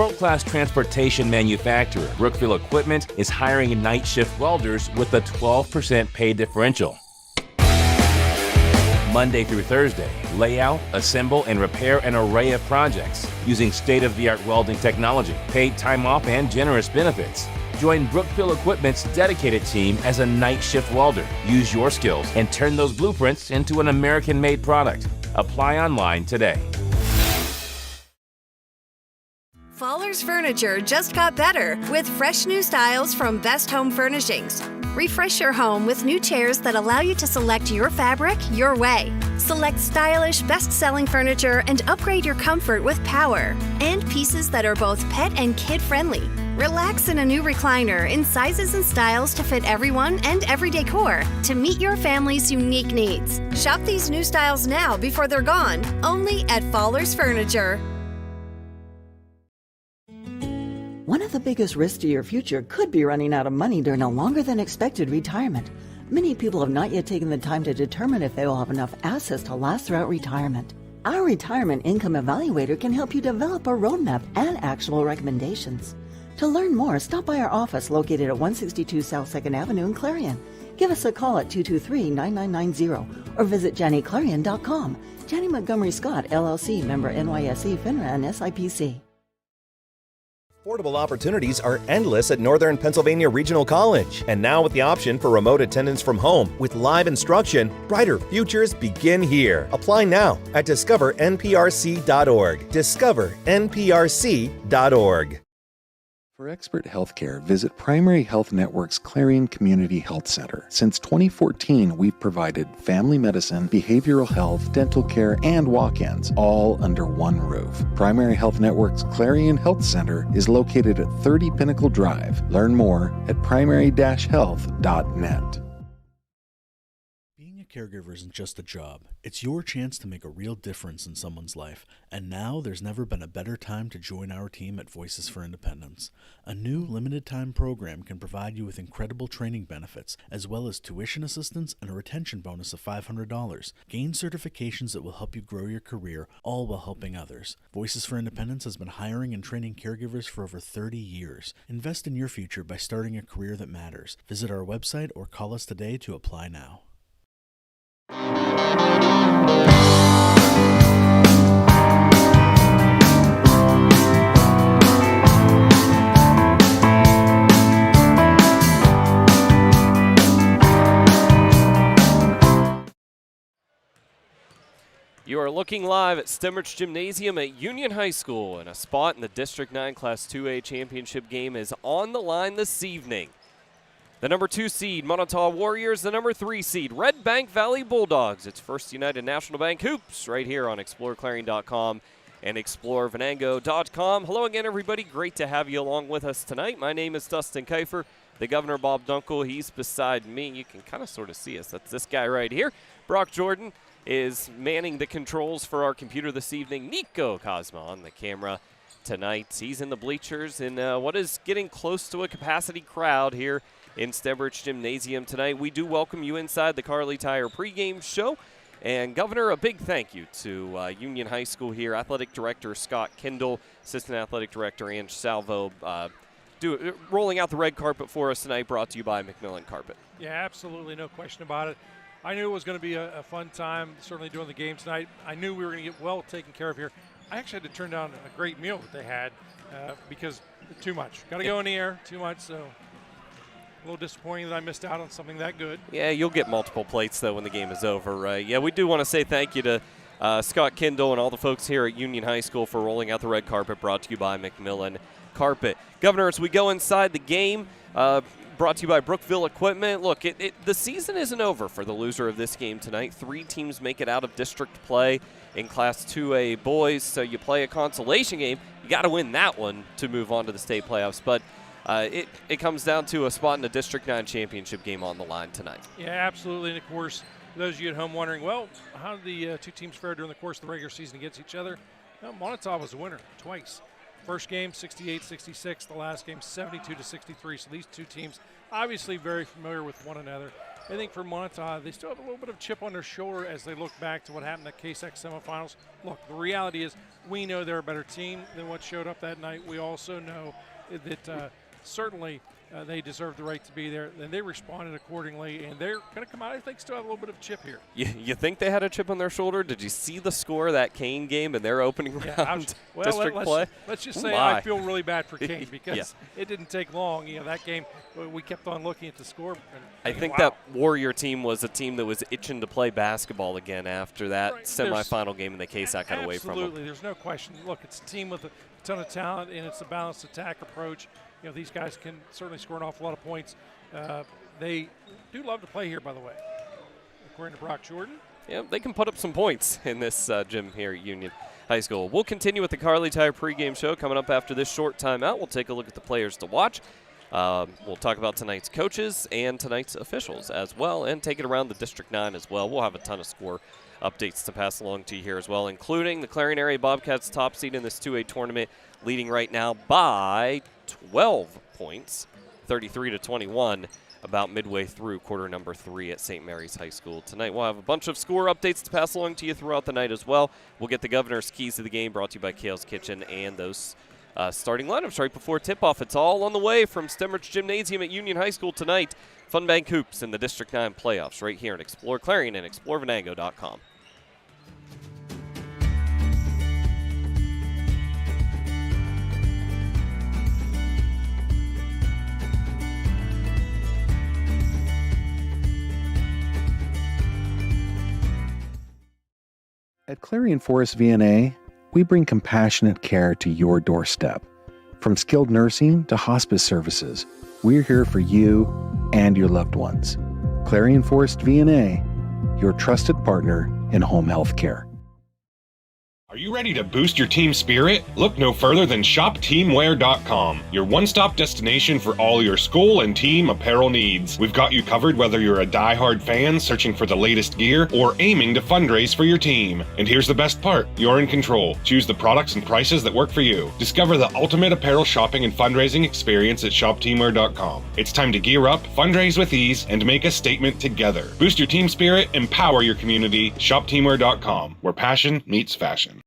world-class transportation manufacturer, Brookville Equipment is hiring night shift welders with a 12% pay differential. Monday through Thursday, lay out, assemble, and repair an array of projects using state-of-the-art welding technology, paid time off, and generous benefits. Join Brookville Equipment's dedicated team as a night shift welder. Use your skills and turn those blueprints into an American-made product. Apply online today. Fowler's Furniture just got better with fresh new styles from Best Home Furnishings. Refresh your home with new chairs that allow you to select your fabric your way. Select stylish, best-selling furniture and upgrade your comfort with power. And pieces that are both pet and kid-friendly. Relax in a new recliner in sizes and styles to fit everyone and every decor to meet your family's unique needs. Shop these new styles now before they're gone, only at Fowler's Furniture. One of the biggest risks to your future could be running out of money during a longer than expected retirement. Many people have not yet taken the time to determine if they will have enough assets to last throughout retirement. Our Retirement Income Evaluator can help you develop a roadmap and actionable recommendations. To learn more, stop by our office located at 162 South 2nd Avenue in Clarion. Give us a call at 223-9990 or visit JannyClarion.com. Janney Montgomery Scott, LLC, member NYSE, FINRA, and SIPC. Affordable opportunities are endless at Northern Pennsylvania Regional College. And now with the option for remote attendance from home with live instruction, brighter futures begin here. Apply now at discovernprc.org. discovernprc.org. For expert healthcare, visit Primary Health Network's Clarion Community Health Center. Since 2014, we've provided family medicine, behavioral health, dental care, and walk-ins, all under one roof. Primary Health Network's Clarion Health Center is located at 30 Pinnacle Drive. Learn more at primary-health.net. Being a caregiver isn't just a job. It's your chance to make a real difference in someone's life. And now there's never been a better time to join our team at Voices for Independence. A new limited-time program can provide you with incredible training benefits, as well as tuition assistance and a retention bonus of $500. Gain certifications that will help you grow your career, all while helping others. Voices for Independence has been hiring and training caregivers for over 30 years. Invest in your future by starting a career that matters. Visit our website or call us today to apply now. You are looking live at Stemmerich Gymnasium at Union High School, and a spot in the District 9 Class 2A championship game is on the line this evening. The number 2 seed, Moniteau Warriors, the number 3 seed, Redbank Valley Bulldogs. It's First United National Bank Hoops right here on exploreClarion.com and explorevenango.com. Hello again, everybody. Great to have you along with us tonight. My name is Dustin Kifer. The Governor, Bob Dunkle, he's beside me. You can kind of sort of see us. That's this guy right here. Brock Jordan is manning the controls for our computer this evening. Nico Cosma on the camera tonight. He's in the bleachers in what is getting close to a capacity crowd here in Stemmerich Gymnasium tonight. We do welcome you inside the Carly Tire pregame show. And Governor, a big thank you to Union High School here. Athletic Director Scott Kendall, Assistant Athletic Director Ange Salvo, rolling out the red carpet for us tonight, brought to you by Macmillan Carpet. Yeah, absolutely, no question about it. I knew it was going to be a fun time, certainly doing the game tonight. I knew we were going to get well taken care of here. I actually had to turn down a great meal that they had because too much. Got to go in the air, too much, so a little disappointing that I missed out on something that good. Yeah, you'll get multiple plates, though, when the game is over. Yeah, we do want to say thank you to Scott Kendall and all the folks here at Union High School for rolling out the red carpet, brought to you by Macmillan Carpet. Governor, as we go inside the game, brought to you by Brookville Equipment. Look, the season isn't over for the loser of this game tonight. 3 teams make it out of district play in Class 2A boys, so you play a consolation game. You got to win that one to move on to the state playoffs, but it comes down to a spot in the District 9 championship game on the line tonight. Yeah, absolutely, and of course, for those of you at home wondering, well, how did the 2 teams fare during the course of the regular season against each other? Well, Moniteau was the winner twice. First game, 68-66. The last game, 72-63. So these 2 teams obviously very familiar with one another. I think for Moniteau, they still have a little bit of chip on their shoulder as they look back to what happened at KSAC semifinals. Look, the reality is we know they're a better team than what showed up that night. We also know that certainly they deserve the right to be there, and they responded accordingly, and they're going to come out, I think, still have a little bit of chip here. You think they had a chip on their shoulder? Did you see the score of that Kane game in their opening round district play? Let's just say I feel really bad for Kane because it didn't take long. That game, we kept on looking at the score. I think that Warrior team was a team that was itching to play basketball again after that semifinal game in the KSAC got away from them. Absolutely, there's no question. Look, it's a team with a ton of talent, and it's a balanced attack approach. These guys can certainly score an awful lot of points. They do love to play here, by the way, according to Brock Jordan. Yeah, they can put up some points in this gym here at Union High School. We'll continue with the Carly Tire pregame show coming up after this short timeout. We'll take a look at the players to watch. We'll talk about tonight's coaches and tonight's officials as well, and take it around the District 9 as well. We'll have a ton of score updates to pass along to you here as well, including the Clarion Area Bobcats top seed in this 2A tournament, leading right now by 12 points, 33-21, about midway through quarter number 3 at St. Mary's High School tonight. We'll have a bunch of score updates to pass along to you throughout the night as well. We'll get the governor's keys to the game brought to you by Kale's Kitchen and those starting lineups right before tip-off. It's all on the way from Stemmerich Gymnasium at Union High School tonight. Funbank Hoops in the District 9 playoffs right here at Explore Clarion and explorevenango.com. At Clarion Forest VNA, we bring compassionate care to your doorstep. From skilled nursing to hospice services, we're here for you and your loved ones. Clarion Forest VNA, your trusted partner in home health care. Are you ready to boost your team spirit? Look no further than shopteamwear.com, your one-stop destination for all your school and team apparel needs. We've got you covered whether you're a die-hard fan searching for the latest gear or aiming to fundraise for your team. And here's the best part, you're in control. Choose the products and prices that work for you. Discover the ultimate apparel shopping and fundraising experience at shopteamwear.com. It's time to gear up, fundraise with ease, and make a statement together. Boost your team spirit, empower your community. Shopteamwear.com, where passion meets fashion.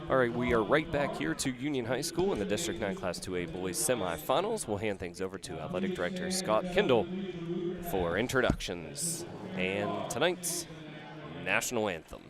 All right, we are right back here to Union High School in the District 9 Class 2A Boys semifinals. We'll hand things over to Athletic Director Scott Kindle for introductions and tonight's national anthem.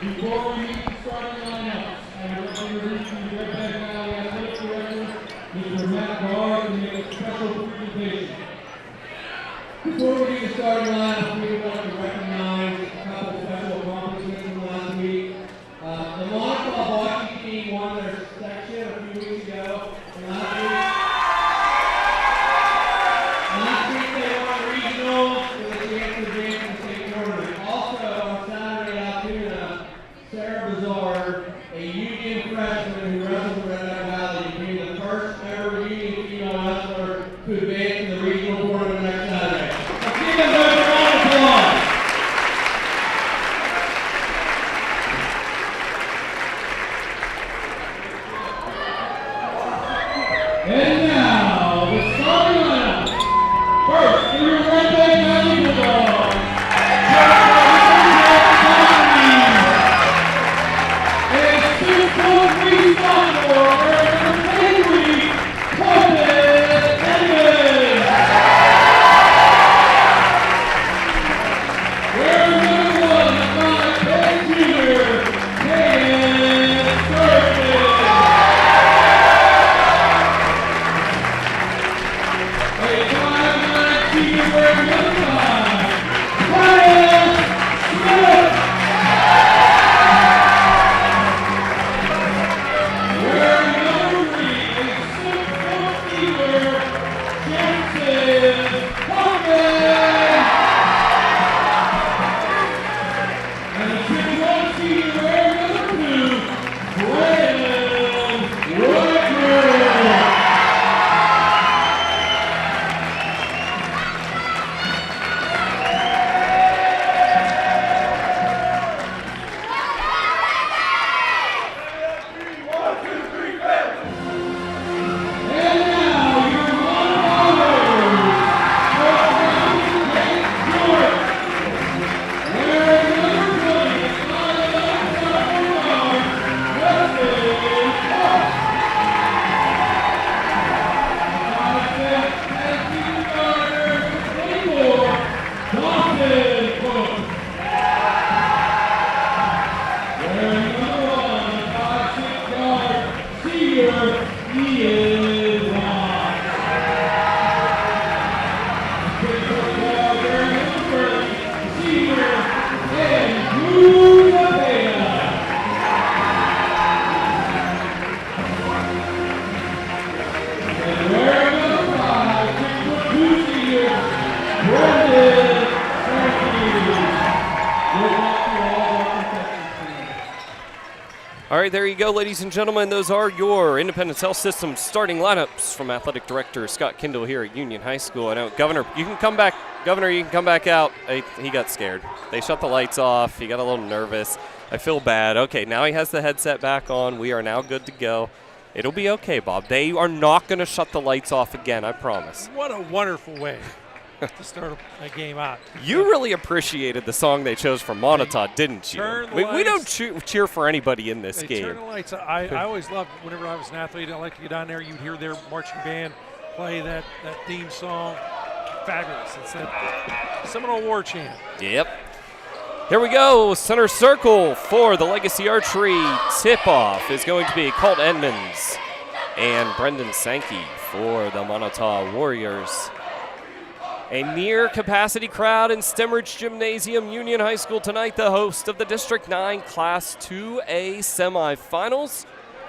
Before we meet the starting lineups, I would like to introduce you to Redbank Athletic Director, Mr. Matt Garr, to make a special presentation. Before we meet the starting lineup, we would like to recognize a couple special accomplishments from last week. The Moniteau hockey team won their section a few weeks ago. Last week they won regional with a chance to advance to the state tournament. Also, on Saturday afternoon, Sarah Bazar, a Union freshman who wrestled in Redbank Valley, became the first ever Union female wrestler to advance to the regional tournament next Saturday. Let's give them a round of applause. And now, the starting lineup. First, for your Redbank Valley Bulldogs. right, there you go, ladies and gentlemen. Those are your Independence Health System starting lineups from Athletic Director Scott Kindle here at Union High School. I know, Governor, you can come back. Governor, you can come back out. He got scared. They shut the lights off. He got a little nervous. I feel bad. Okay, now he has the headset back on. We are now good to go. It'll be okay, Bob. They are not going to shut the lights off again, I promise. What a wonderful way to start a game out. You really appreciated the song they chose from Moniteau, didn't you? We don't cheer for anybody in this game. Turn the lights. I always loved, whenever I was an athlete, I like to get down there. You'd hear their marching band play that theme song. Fabulous. It's that Seminole War chant. Yep. Here we go. Center circle for the Legacy Archery tip-off is going to be Colt Edmonds and Brendan Sankey for the Moniteau Warriors. A near-capacity crowd in Stemridge Gymnasium, Union High School tonight, the host of the District 9 Class 2A semifinals.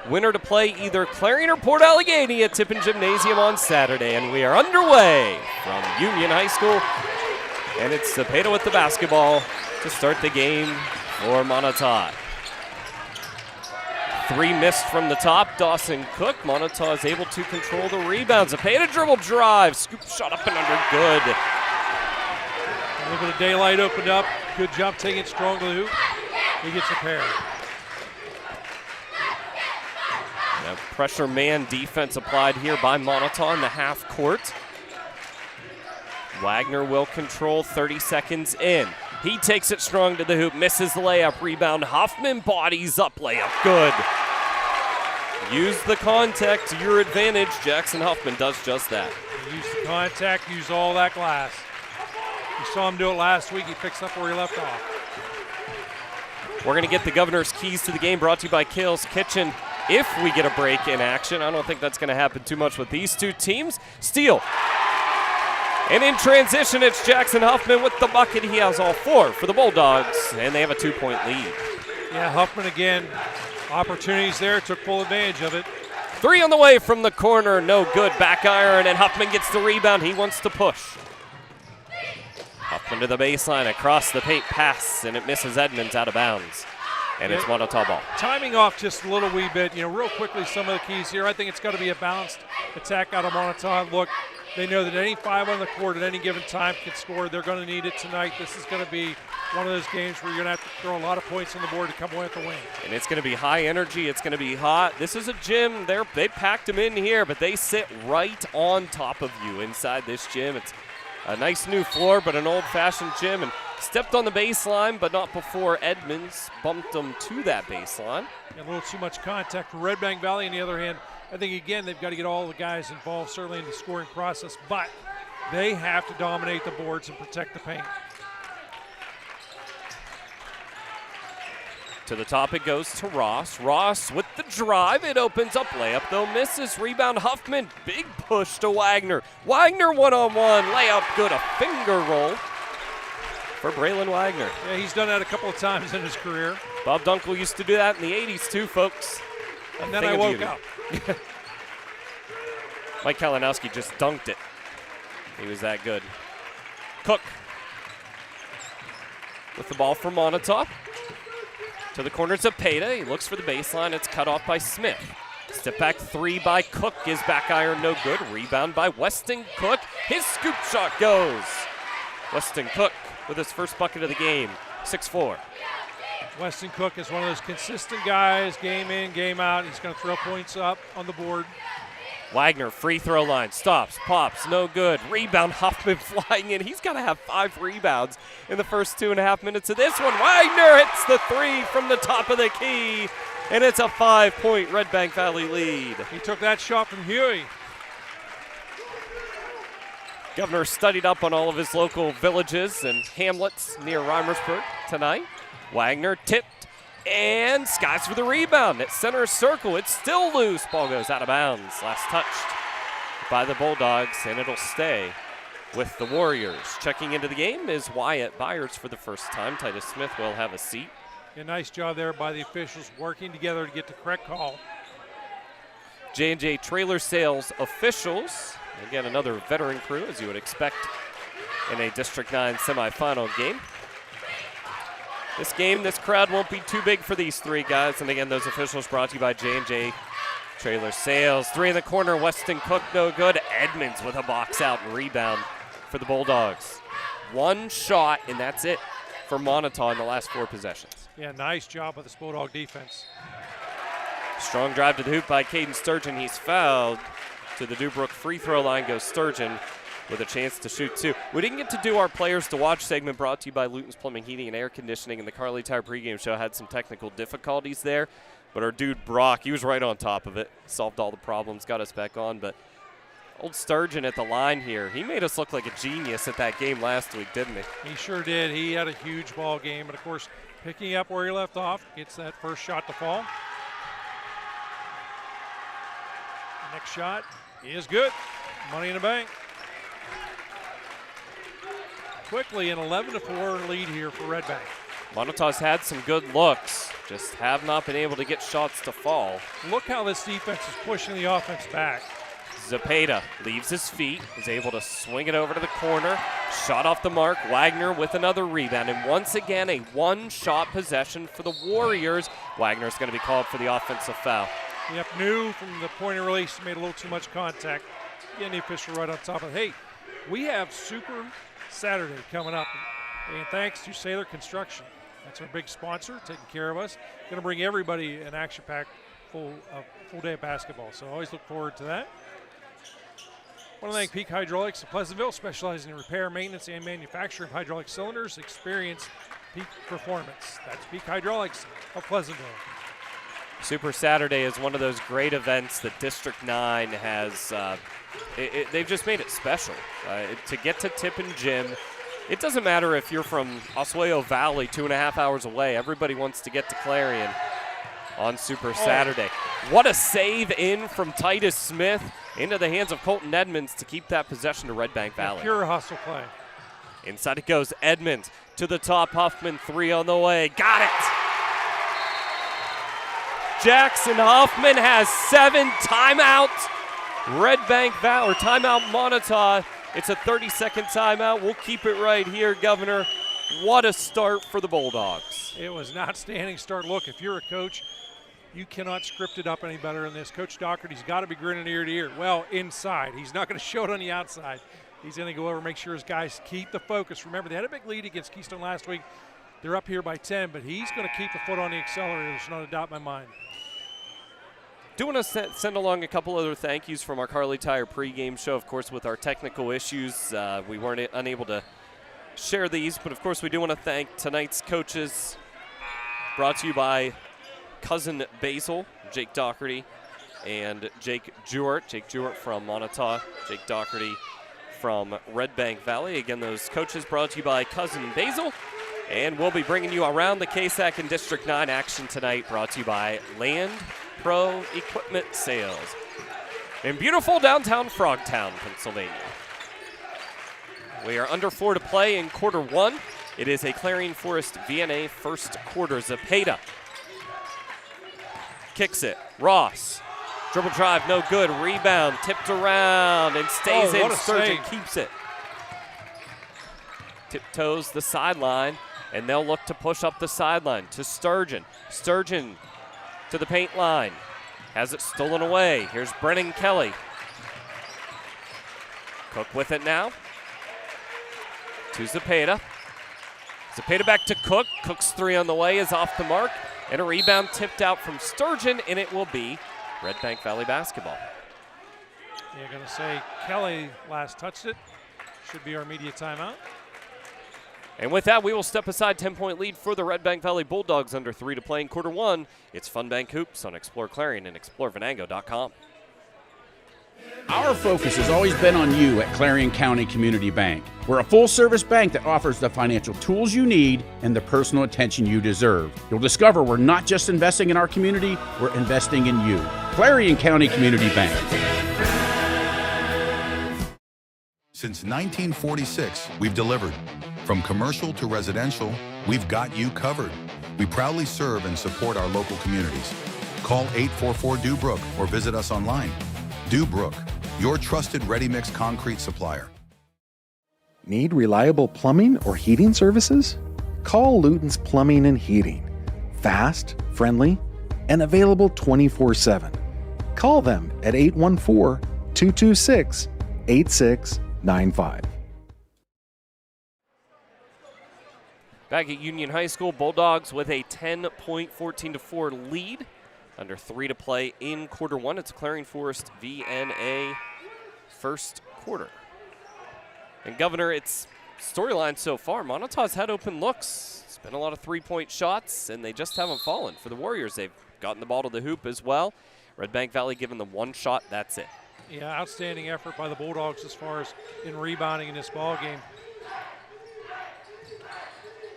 Winner to play either Clarion or Port Allegheny at Tippin Gymnasium on Saturday. And we are underway from Union High School. And it's Cepeda with the basketball to start the game for Moniteau. 3 missed from the top. Dawson Cook. Moniteau is able to control the rebound. Cepeda dribble drive. Scoop shot up and under. Good. A little bit of daylight opened up. Good jump, taking it strong to the hoop. He gets a pair. Now pressure man defense applied here by Moniteau in the half court. Wagner will control 30 seconds in. He takes it strong to the hoop, misses the layup, rebound. Hoffman bodies up, layup, good. Use the contact to your advantage. Jackson Huffman does just that. Use the contact, use all that glass. You saw him do it last week. He picks up where he left off. We're going to get the Governor's keys to the game brought to you by Kale's Kitchen. If we get a break in action, I don't think that's going to happen too much with these two teams. Steal. And in transition, it's Jackson Huffman with the bucket. He has all 4 for the Bulldogs, and they have a 2-point lead. Yeah, Huffman again. Opportunities there, took full advantage of it. 3 on the way from the corner, no good. Back iron, and Huffman gets the rebound. He wants to push. Huffman to the baseline, across the paint pass, and it misses Edmonds out of bounds. And it's Moniteau ball. Timing off just a little wee bit. Real quickly, some of the keys here. I think it's got to be a balanced attack out of Moniteau. Look, they know that any 5 on the court at any given time can score. They're going to need it tonight. This is going to be one of those games where you're going to have to throw a lot of points on the board to come away with the win. And it's going to be high energy. It's going to be hot. This is a gym. They packed them in here, but they sit right on top of you inside this gym. It's a nice new floor, but an old-fashioned gym. And stepped on the baseline, but not before Edmonds bumped them to that baseline. A little too much contact for Redbank Valley. On the other hand, I think, again, they've got to get all the guys involved, certainly in the scoring process, but they have to dominate the boards and protect the paint. To the top it goes to Ross. Ross with the drive. It opens up. Layup, though, misses. Rebound, Huffman. Big push to Wagner. Wagner one-on-one. Layup, good. A finger roll for Braylon Wagner. Yeah, he's done that a couple of times in his career. Bob Dunkle used to do that in the 80s, too, folks. And then I woke up. Mike Kalinowski just dunked it. He was that good. Cook with the ball for Moniteau. To the corner, Cepeda. He looks for the baseline. It's cut off by Smith. Step back 3 by Cook. His back iron no good. Rebound by Weston Cook. His scoop shot goes. Weston Cook with his first bucket of the game. 6-4. Weston Cook is one of those consistent guys, game in, game out. He's going to throw points up on the board. Wagner, free throw line, stops, pops, no good. Rebound, Huffman flying in. He's got to have 5 rebounds in the first 2.5 minutes of this one. Wagner hits the 3 from the top of the key, and it's a 5-point Redbank Valley lead. He took that shot from Huey. Governor studied up on all of his local villages and hamlets near Reimersburg tonight. Wagner tipped and skies for the rebound at center circle. It's still loose. Ball goes out of bounds. Last touched by the Bulldogs, and it'll stay with the Warriors. Checking into the game is Wyatt Byers for the first time. Titus Smith will have a seat. A nice job there by the officials working together to get the correct call. J&J Trailer Sales officials. Again, another veteran crew, as you would expect in a District 9 semifinal game. This game, this crowd won't be too big for these three guys. And again, those officials brought to you by J&J Trailer Sales. Three in the corner, Weston Cook, no good. Edmonds with a box out and rebound for the Bulldogs. One shot, and that's it for Moniteau in the last 4 possessions. Yeah, nice job by this Bulldog defense. Strong drive to the hoop by Caden Sturgeon. He's fouled. To the Dubrook free throw line goes Sturgeon with a chance to shoot 2. We didn't get to do our Players to Watch segment brought to you by Luton's Plumbing, Heating, and Air Conditioning, and the Carly Tire pregame show had some technical difficulties there. But our dude Brock, he was right on top of it, solved all the problems, got us back on. But old Sturgeon at the line here, he made us look like a genius at that game last week, didn't he? He sure did. He had a huge ball game, and of course, picking up where he left off, gets that first shot to fall. Next shot is good. Money in the bank. Quickly an 11-4 lead here for Redbank. Monitau's had some good looks, just have not been able to get shots to fall. Look how this defense is pushing the offense back. Zapata leaves his feet, is able to swing it over to the corner. Shot off the mark. Wagner with another rebound. And once again, a one-shot possession for the Warriors. Wagner's going to be called for the offensive foul. Yep, knew from the point of release, made a little too much contact. Getting the official right on top of it. Hey, we have Super Saturday coming up. And thanks to Sailor Construction. That's our big sponsor, taking care of us. Going to bring everybody an action-packed full day of basketball. So always look forward to that. I want to thank Peak Hydraulics of Pleasantville, specializing in repair, maintenance, and manufacture of hydraulic cylinders. Experience peak performance. That's Peak Hydraulics of Pleasantville. Super Saturday is one of those great events that District 9 has. They've just made it special. To get to Tippin Gym, it doesn't matter if you're from Oswego Valley, 2.5 hours away. Everybody wants to get to Clarion on Super Saturday. What a save in from Titus Smith into the hands of Colton Edmonds to keep that possession to Redbank Valley. Pure hustle play. Inside it goes. Edmonds to the top. Huffman, 3 on the way. Got it! Jackson Huffman has 7 timeouts. Redbank Valley, or timeout Moniteau. It's a 30-second timeout. We'll keep it right here, Governor. What a start for the Bulldogs. It was an outstanding start. Look, if you're a coach, you cannot script it up any better than this. Coach Doherty's got to be grinning ear to ear. Well, inside. He's not going to show it on the outside. He's going to go over and make sure his guys keep the focus. Remember, they had a big lead against Keystone last week. They're up here by 10, but he's going to keep the foot on the accelerator. There's not a doubt in my mind. Do want to send along a couple other thank yous from our Carly Tire pregame show. Of course, with our technical issues, we weren't unable to share these, but of course we do want to thank tonight's coaches, brought to you by Cousin Basil, Jake Doherty, and Jake Jewart. Jake Jewart from Moniteau, Jake Doherty from Redbank Valley. Again, those coaches brought to you by Cousin Basil. And we'll be bringing you around the KSAC and District 9 action tonight, brought to you by Land Pro Equipment Sales in beautiful downtown Frogtown, Pennsylvania. We are under 4 to play in quarter 1. It is a Clarion Forest VNA first quarter. Zapata kicks it. Ross, dribble drive, no good. Rebound, tipped around and stays in. Sturgeon keeps it. Tiptoes the sideline, and they'll look to push up the sideline to Sturgeon. Sturgeon to the paint line. Has it stolen away. Here's Brennan Kelly. Cook with it now. To Zapata. Zapata back to Cook. Cook's 3 on the way is off the mark. And a rebound tipped out from Sturgeon, and it will be Redbank Valley basketball. You're going to say Kelly last touched it. Should be our immediate timeout. And with that, we will step aside. 10-point lead for the Redbank Valley Bulldogs, under 3 to play in quarter 1. It's FunBank Hoops on Explore Clarion and explorevenango.com. Our focus has always been on you at Clarion County Community Bank. We're a full-service bank that offers the financial tools you need and the personal attention you deserve. You'll discover we're not just investing in our community, we're investing in you. Clarion County Community Bank. Since 1946, we've delivered. From commercial to residential, we've got you covered. We proudly serve and support our local communities. Call 844-DUBROOK or visit us online. DUBROOK, your trusted ready-mix concrete supplier. Need reliable plumbing or heating services? call Luton's Plumbing and Heating. Fast, friendly, and available 24/7. Call them at 814-226-8695. Back at Union High School, Bulldogs with a 10-point 14-4 lead. Under 3 to play in quarter one. It's Clarion Forest VNA first quarter. And Governor, it's storyline so far. Moniteau's had open looks. It's been a lot of three-point shots, and they just haven't fallen. For the Warriors, they've gotten the ball to the hoop as well. Redbank Valley given them one shot, that's it. Yeah, outstanding effort by the Bulldogs as far as in rebounding in this ball game.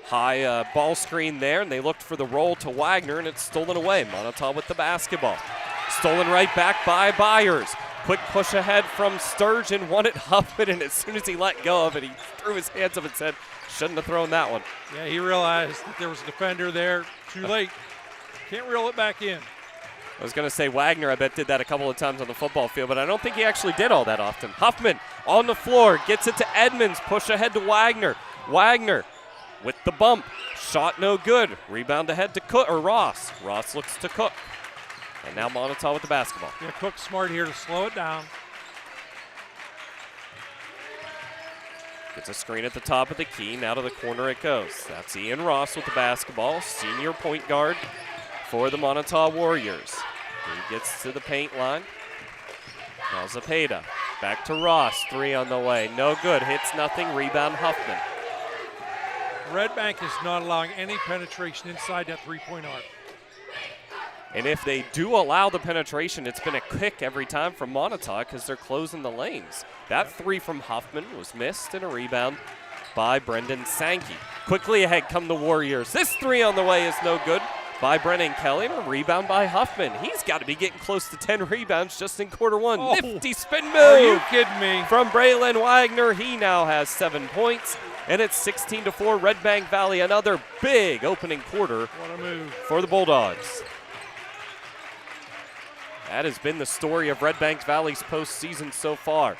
High ball screen there, and they looked for the roll to Wagner, and it's stolen away. Moniteau with the basketball. Stolen right back by Byers. Quick push ahead from Sturgeon, won it Huffman, and as soon as he let go of it, he threw his hands up and said, shouldn't have thrown that one. Yeah, he realized that there was a defender there. Too late. Can't reel it back in. I was going to say Wagner, I bet, did that a couple of times on the football field, but I don't think he actually did all that often. Huffman on the floor, gets it to Edmonds, push ahead to Wagner. Wagner with the bump, shot no good. Rebound ahead to Cook, or Ross. Ross looks to Cook. And now Moniteau with the basketball. Yeah, Cook's smart here to slow it down. Gets a screen at the top of the key. Now to the corner it goes. That's Ian Ross with the basketball, senior point guard for the Moniteau Warriors. He gets to the paint line. Now Zepeda. Back to Ross. Three on the way. No good. Hits nothing. Rebound Huffman. Redbank is not allowing any penetration inside that three-point arc. And if they do allow the penetration, it's been a kick every time from Moniteau because they're closing the lanes. That three from Huffman was missed, and a rebound by Brendan Sankey. Quickly ahead come the Warriors. This three on the way is no good by Brennan Kelly, and a rebound by Huffman. He's got to be getting close to 10 rebounds just in quarter one. Oh, nifty spin move. Are you kidding me? From Braylon Wagner. He now has 7 points, and it's 16-4 Redbank Valley. Another big opening quarter What a move for the Bulldogs. That has been the story of Redbank Valley's postseason so far.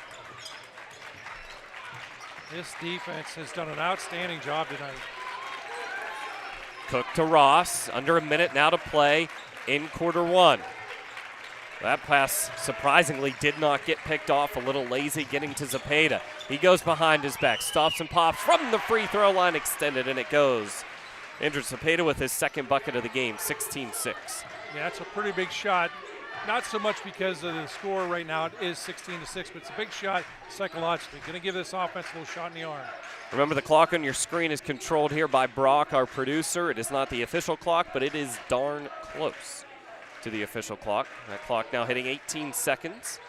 This defense has done an outstanding job tonight. Cook to Ross. Under a minute now to play in quarter one. That pass surprisingly did not get picked off. A little lazy getting to Zepeda. He goes behind his back, stops and pops from the free throw line, extended, and it goes. Andrew Zepeda with his second bucket of the game, 16-6. Yeah, that's a pretty big shot. Not so much because of the score right now. It is 16-6, but it's a big shot psychologically. Going to give this offense a little shot in the arm. Remember, the clock on your screen is controlled here by Brock, our producer. It is not the official clock, but it is darn close to the official clock. That clock now hitting 18 seconds.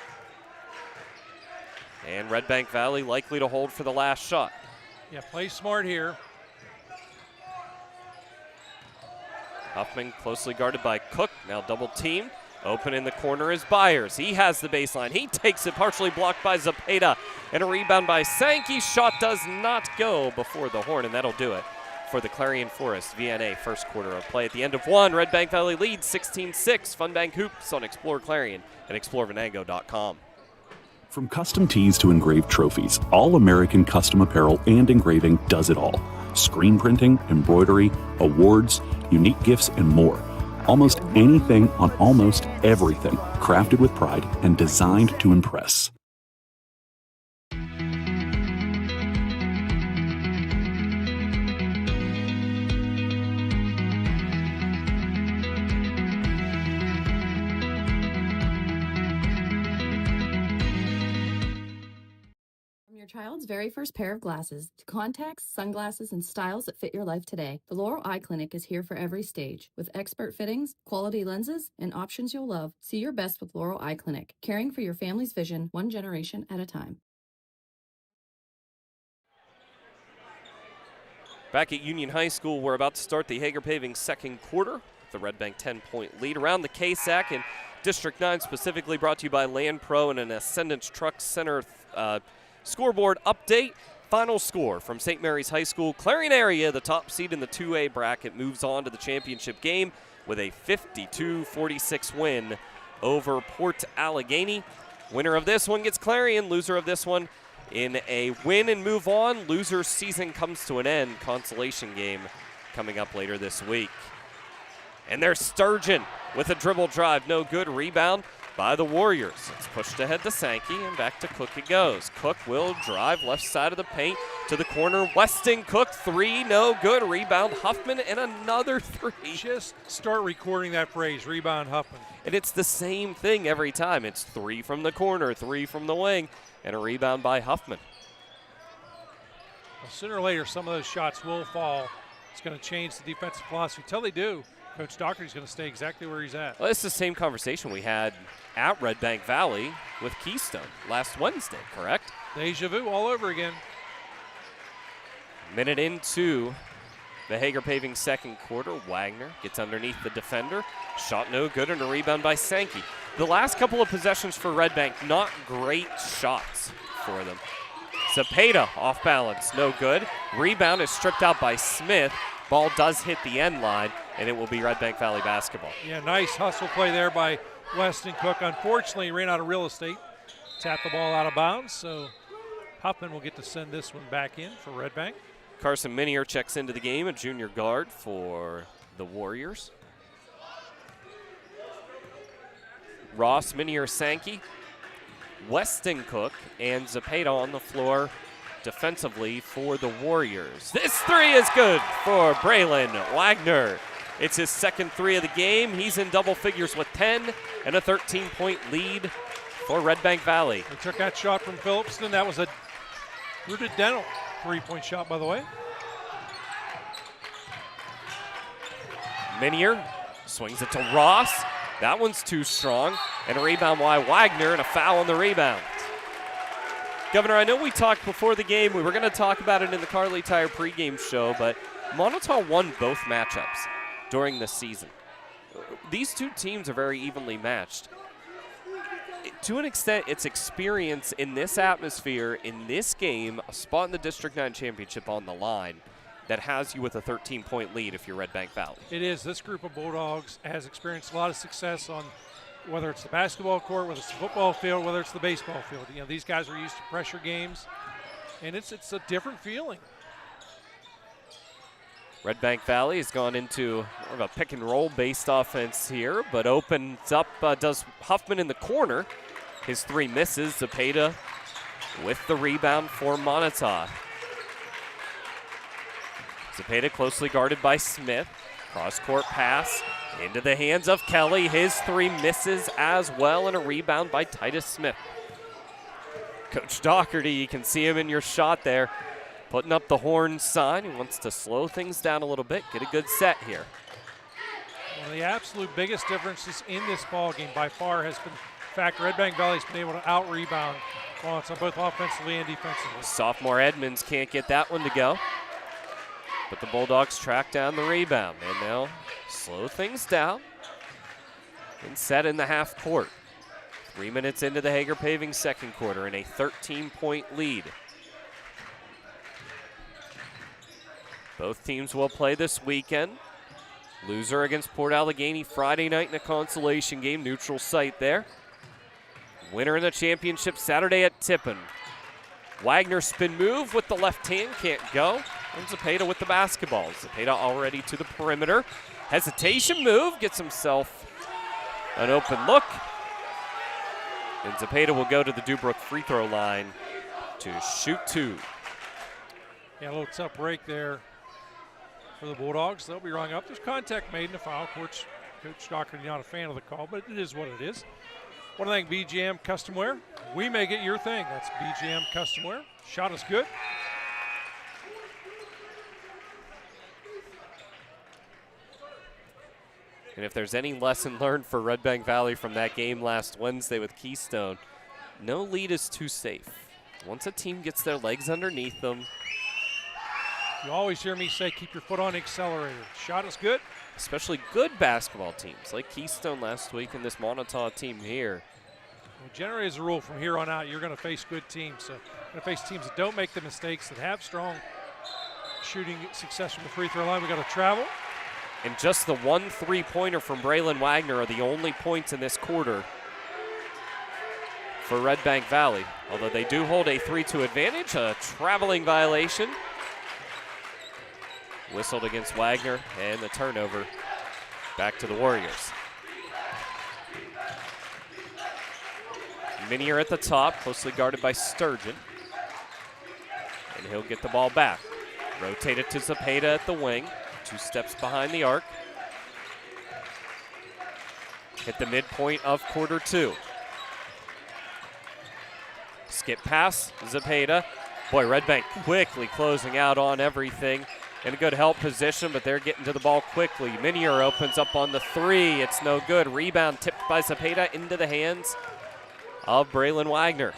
And Redbank Valley likely to hold for the last shot. Yeah, play smart here. Huffman closely guarded by Cook, now double teamed. Open in the corner is Byers. He has the baseline. He takes it, partially blocked by Zepeda. And a rebound by Sankey. Shot does not go before the horn, and that'll do it for the Clarion Forest VNA first quarter of play. At the end of one, Redbank Valley leads 16-6. Funbank Hoops on exploreClarion at explorevenango.com. From custom tees to engraved trophies, All American Custom Apparel and Engraving does it all. Screen printing, embroidery, awards, unique gifts, and more. Almost anything on almost everything, crafted with pride and designed to impress. Your child's very first pair of glasses to contacts, sunglasses, and styles that fit your life today. The Laurel Eye Clinic is here for every stage with expert fittings, quality lenses, and options you'll love. See your best with Laurel Eye Clinic, caring for your family's vision one generation at a time. Back at Union High School, we're about to start the Hager Paving second quarter. The Redbank 10-point lead around the KSAC and District 9 specifically, brought to you by Land Pro and an Ascendance Truck Center scoreboard update. Final score from St. Mary's High School. Clarion area, the top seed in the 2A bracket, moves on to the championship game with a 52-46 win over Port Allegheny. Winner of this one gets Clarion. Loser of this one in a win and move on. Loser's season comes to an end. Consolation game coming up later this week. And there's Sturgeon with a dribble drive. No good. Rebound by the Warriors. It's pushed ahead to Sankey, and back to Cook it goes. Cook will drive left side of the paint to the corner. Weston Cook, three, no good. Rebound Huffman, and another three. Just start recording that phrase, rebound Huffman. And it's the same thing every time. It's three from the corner, three from the wing, and a rebound by Huffman. Well, sooner or later, some of those shots will fall. It's going to change the defensive philosophy. Until they do, Coach Doherty's going to stay exactly where he's at. Well, it's the same conversation we had at Redbank Valley with Keystone last Wednesday, correct? Deja vu all over again. Minute into the Hager Paving second quarter. Wagner gets underneath the defender. Shot no good, and a rebound by Sankey. The last couple of possessions for Redbank, not great shots for them. Zepeda off balance, no good. Rebound is stripped out by Smith. Ball does hit the end line, and it will be Redbank Valley basketball. Yeah, nice hustle play there by Weston Cook. Unfortunately, he ran out of real estate. Tapped the ball out of bounds, so Huffman will get to send this one back in for Redbank. Carson Minier checks into the game, a junior guard for the Warriors. Ross, Minier, Sankey, Weston Cook, and Zepeda on the floor defensively for the Warriors. This three is good for Braylon Wagner. It's his second three of the game. He's in double figures with 10 and a 13-point lead for Redbank Valley. They took that shot from Phillipston. That was a rooted dental three-point shot, by the way. Minier swings it to Ross. That one's too strong. And a rebound by Wagner, and a foul on the rebound. Governor, I know we talked before the game. We were going to talk about it in the Carly Tire pregame show, but Moniteau won both matchups during the season. These two teams are very evenly matched. To an extent, it's experience in this atmosphere, in this game, a spot in the District 9 championship on the line that has you with a 13-point lead if you're Redbank Valley. It is. This group of Bulldogs has experienced a lot of success on whether it's the basketball court, whether it's the football field, whether it's the baseball field. You know, these guys are used to pressure games, and it's a different feeling. Redbank Valley has gone into more of a pick and roll based offense here, but opens up, does Huffman in the corner. His three misses. Zepeda with the rebound for Moniteau. Zepeda closely guarded by Smith. Cross-court pass into the hands of Kelly. His three misses as well, and a rebound by Titus Smith. Coach Doherty, you can see him in your shot there, putting up the horn sign. He wants to slow things down a little bit, get a good set here. One of the absolute biggest differences in this ball game by far has been the fact Redbank Valley's been able to out-rebound Lawrence on both offensively and defensively. Sophomore Edmonds can't get that one to go. But the Bulldogs track down the rebound, and they'll slow things down and set in the half court. 3 minutes into the Hager Paving second quarter and a 13-point lead. Both teams will play this weekend. Loser against Port Allegheny Friday night in a consolation game, neutral site there. Winner in the championship Saturday at Tippin. Wagner spin move with the left hand, can't go. And Zepeda with the basketball. Zepeda already to the perimeter. Hesitation move, gets himself an open look. And Zepeda will go to the Dubrook free throw line to shoot two. Yeah, a little tough break there for the Bulldogs. They'll be rung up. There's contact made in the foul. Coach Doherty not a fan of the call, but it is what it is. Want to thank BGM Custom Wear. We make it your thing. That's BGM Custom Wear. Shot is good. And if there's any lesson learned for Redbank Valley from that game last Wednesday with Keystone, no lead is too safe. Once a team gets their legs underneath them. You always hear me say keep your foot on the accelerator. Shot is good. Especially good basketball teams like Keystone last week and this Moniteau team here. Well, generally as a rule from here on out, you're going to face good teams. So you're going to face teams that don't make the mistakes, that have strong shooting success from the free throw line. We got to travel. And just the one three-pointer from Braylon Wagner are the only points in this quarter for Redbank Valley. Although they do hold a 3-2 advantage, a traveling violation. Whistled against Wagner, and the turnover back to the Warriors. Minier at the top, closely guarded by Sturgeon. And he'll get the ball back. Rotate it to Zepeda at the wing. 2 steps behind the arc. Hit the midpoint of quarter 2. Skip pass, Zepeda. Boy, Redbank quickly closing out on everything. In a good help position, but they're getting to the ball quickly. Minier opens up on the 3. It's no good. Rebound tipped by Zepeda into the hands of Braylon Wagner.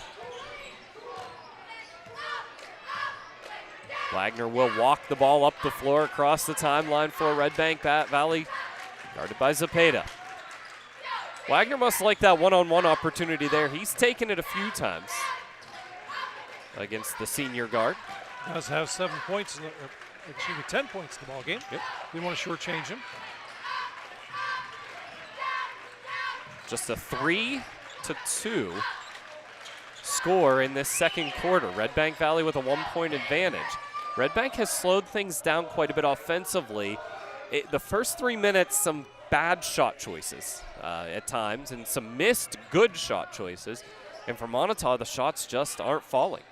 Wagner will walk the ball up the floor across the timeline for Redbank Valley, guarded by Zepeda. Wagner must like that one-on-one opportunity there. He's taken it a few times against the senior guard. Does have 7 points, 10 points in the ball game. Yep. We want to shortchange him. Just a 3-2 score in this second quarter. Redbank Valley with a 1-point advantage. Redbank has slowed things down quite a bit offensively. The first 3 minutes, some bad shot choices at times and some missed good shot choices. And for Moniteau, the shots just aren't falling.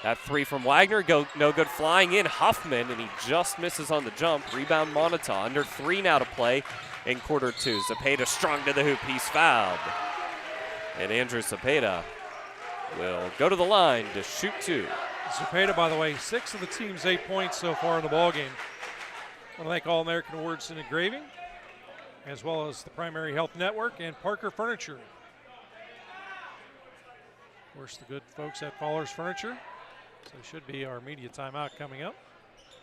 That 3 from Wagner, no good, flying in Huffman, and he just misses on the jump. Rebound Moniteau, under 3 now to play in quarter 2. Zepeda strong to the hoop, he's fouled. And Andrew Zepeda will go to the line to shoot 2. Zepeda, by the way, 6 of the team's 8 points so far in the ball game. I want to thank All-American Awards in Engraving, as well as the Primary Health Network and Parker Furniture. Of course, the good folks at Fowler's Furniture. So should be our media timeout coming up.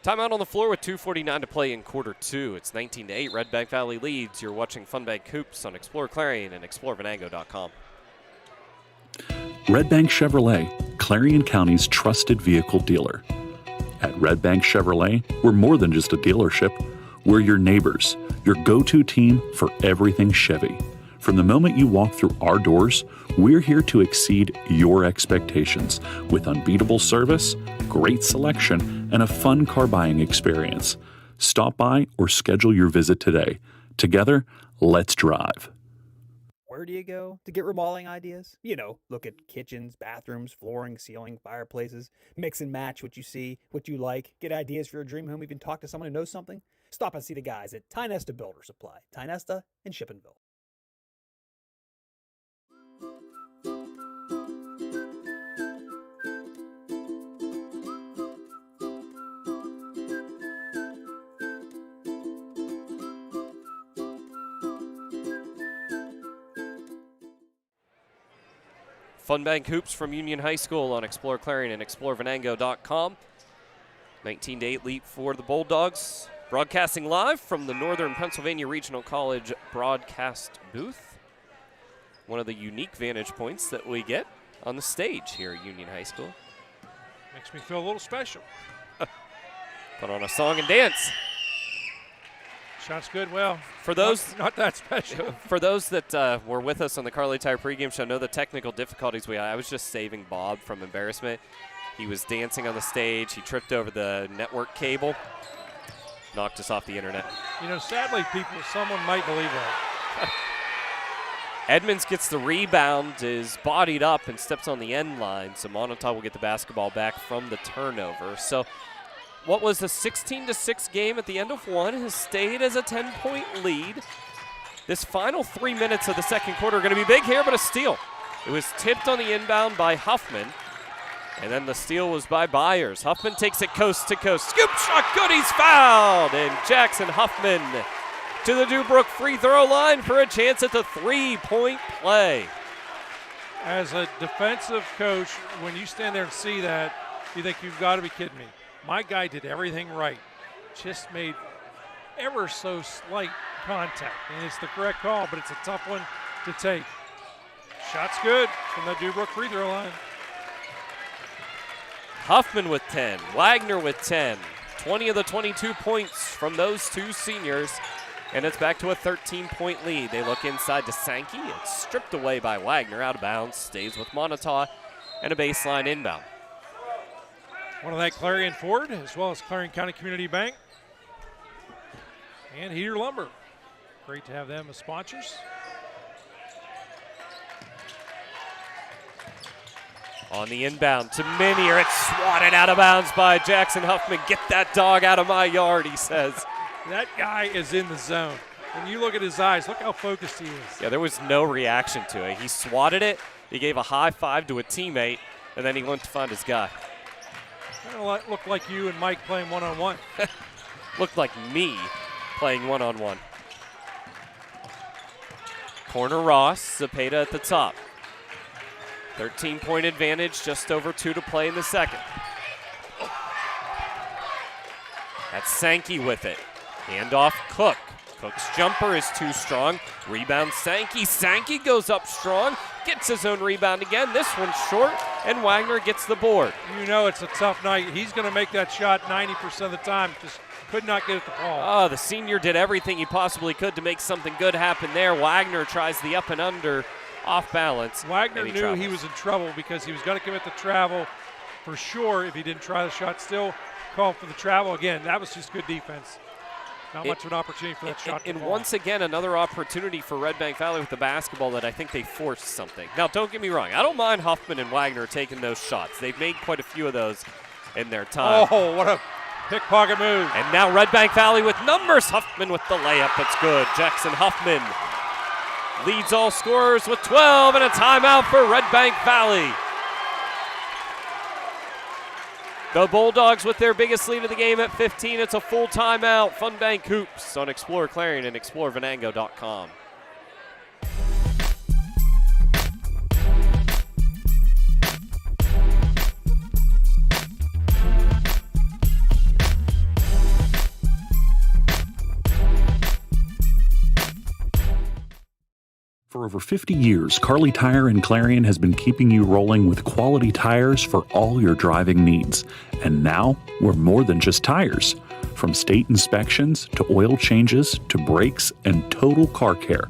Timeout on the floor with 2:49 to play in quarter 2. It's 19-8. Redbank Valley leads. You're watching Funbank Hoops on Explore Clarion and explorevenango.com. Redbank Chevrolet, Clarion County's trusted vehicle dealer. At Redbank Chevrolet, we're more than just a dealership. We're your neighbors, your go-to team for everything Chevy. From the moment you walk through our doors, we're here to exceed your expectations with unbeatable service, great selection, and a fun car buying experience. Stop by or schedule your visit today. Together, let's drive. Where do you go to get remodeling ideas? You know, look at kitchens, bathrooms, flooring, ceiling, fireplaces, mix and match what you see, what you like, get ideas for your dream home, even talk to someone who knows something. Stop and see the guys at Tynesta Builder Supply, Tynesta in Shippenville. Funbank Hoops from Union High School on Explore Clarion and explorevenango.com. 19-8 lead for the Bulldogs. Broadcasting live from the Northern Pennsylvania Regional College broadcast booth. One of the unique vantage points that we get on the stage here at Union High School. Makes me feel a little special. Put on a song and dance. Shot's good. Well, for those not that special. For those that were with us on the Carly Tire pregame show, know the technical difficulties we had. I was just saving Bob from embarrassment. He was dancing on the stage. He tripped over the network cable, knocked us off the internet. You know, sadly, someone might believe that. Edmonds gets the rebound, is bodied up, and steps on the end line. So Moniteau will get the basketball back from the turnover. So what was a 16-6 game at the end of one has stayed as a 10-point lead. This final 3 minutes of the second quarter are going to be big here, but a steal. It was tipped on the inbound by Huffman, and then the steal was by Byers. Huffman takes it coast to coast. Scoop shot, good, he's fouled. And Jackson Huffman to the Dubrook free throw line for a chance at the three-point play. As a defensive coach, when you stand there and see that, you think, you've got to be kidding me. My guy did everything right. Just made ever so slight contact. And it's the correct call, but it's a tough one to take. Shot's good from the Dubrook free throw line. Huffman with 10, Wagner with 10. 20 of the 22 points from those two seniors. And it's back to a 13-point lead. They look inside to Sankey. It's stripped away by Wagner, out of bounds. Stays with Moniteau and a baseline inbound. Want to thank Clarion Ford as well as Clarion County Community Bank and Heater Lumber. Great to have them as sponsors. On the inbound to Minier. It's swatted out of bounds by Jackson Huffman. Get that dog out of my yard, he says. That guy is in the zone. When you look at his eyes, look how focused he is. Yeah, there was no reaction to it. He swatted it, he gave a high five to a teammate, and then he went to find his guy. Kind of looked like you and Mike playing one-on-one. Looked like me playing one-on-one. Corner Ross, Zepeda at the top. 13-point advantage, just over 2 to play in the second. That's Sankey with it. Handoff Cook. Cook's jumper is too strong. Rebound Sankey. Sankey goes up strong, gets his own rebound again. This one's short, and Wagner gets the board. You know it's a tough night. He's going to make that shot 90% of the time. Just could not get it to fall. Oh, the senior did everything he possibly could to make something good happen there. Wagner tries the up and under, off balance. Wagner knew he was in trouble because he was going to commit the travel for sure if he didn't try the shot. Still called for the travel. Again, that was just good defense. Not much of an opportunity for that shot to And fall. once again, another opportunity for Redbank Valley with the basketball that I think they forced something. Now, don't get me wrong. I don't mind Huffman and Wagner taking those shots. They've made quite a few of those in their time. Oh, what a pickpocket move. And now Redbank Valley with numbers. Huffman with the layup. It's good. Jackson Huffman leads all scorers with 12 and a timeout for Redbank Valley. The Bulldogs with their biggest lead of the game at 15. It's a full timeout. Fun Bank Hoops on exploreClarion and explorevenango.com. For over 50 years, Carly Tire in Clarion has been keeping you rolling with quality tires for all your driving needs. And now, we're more than just tires. From state inspections to oil changes to brakes and total car care,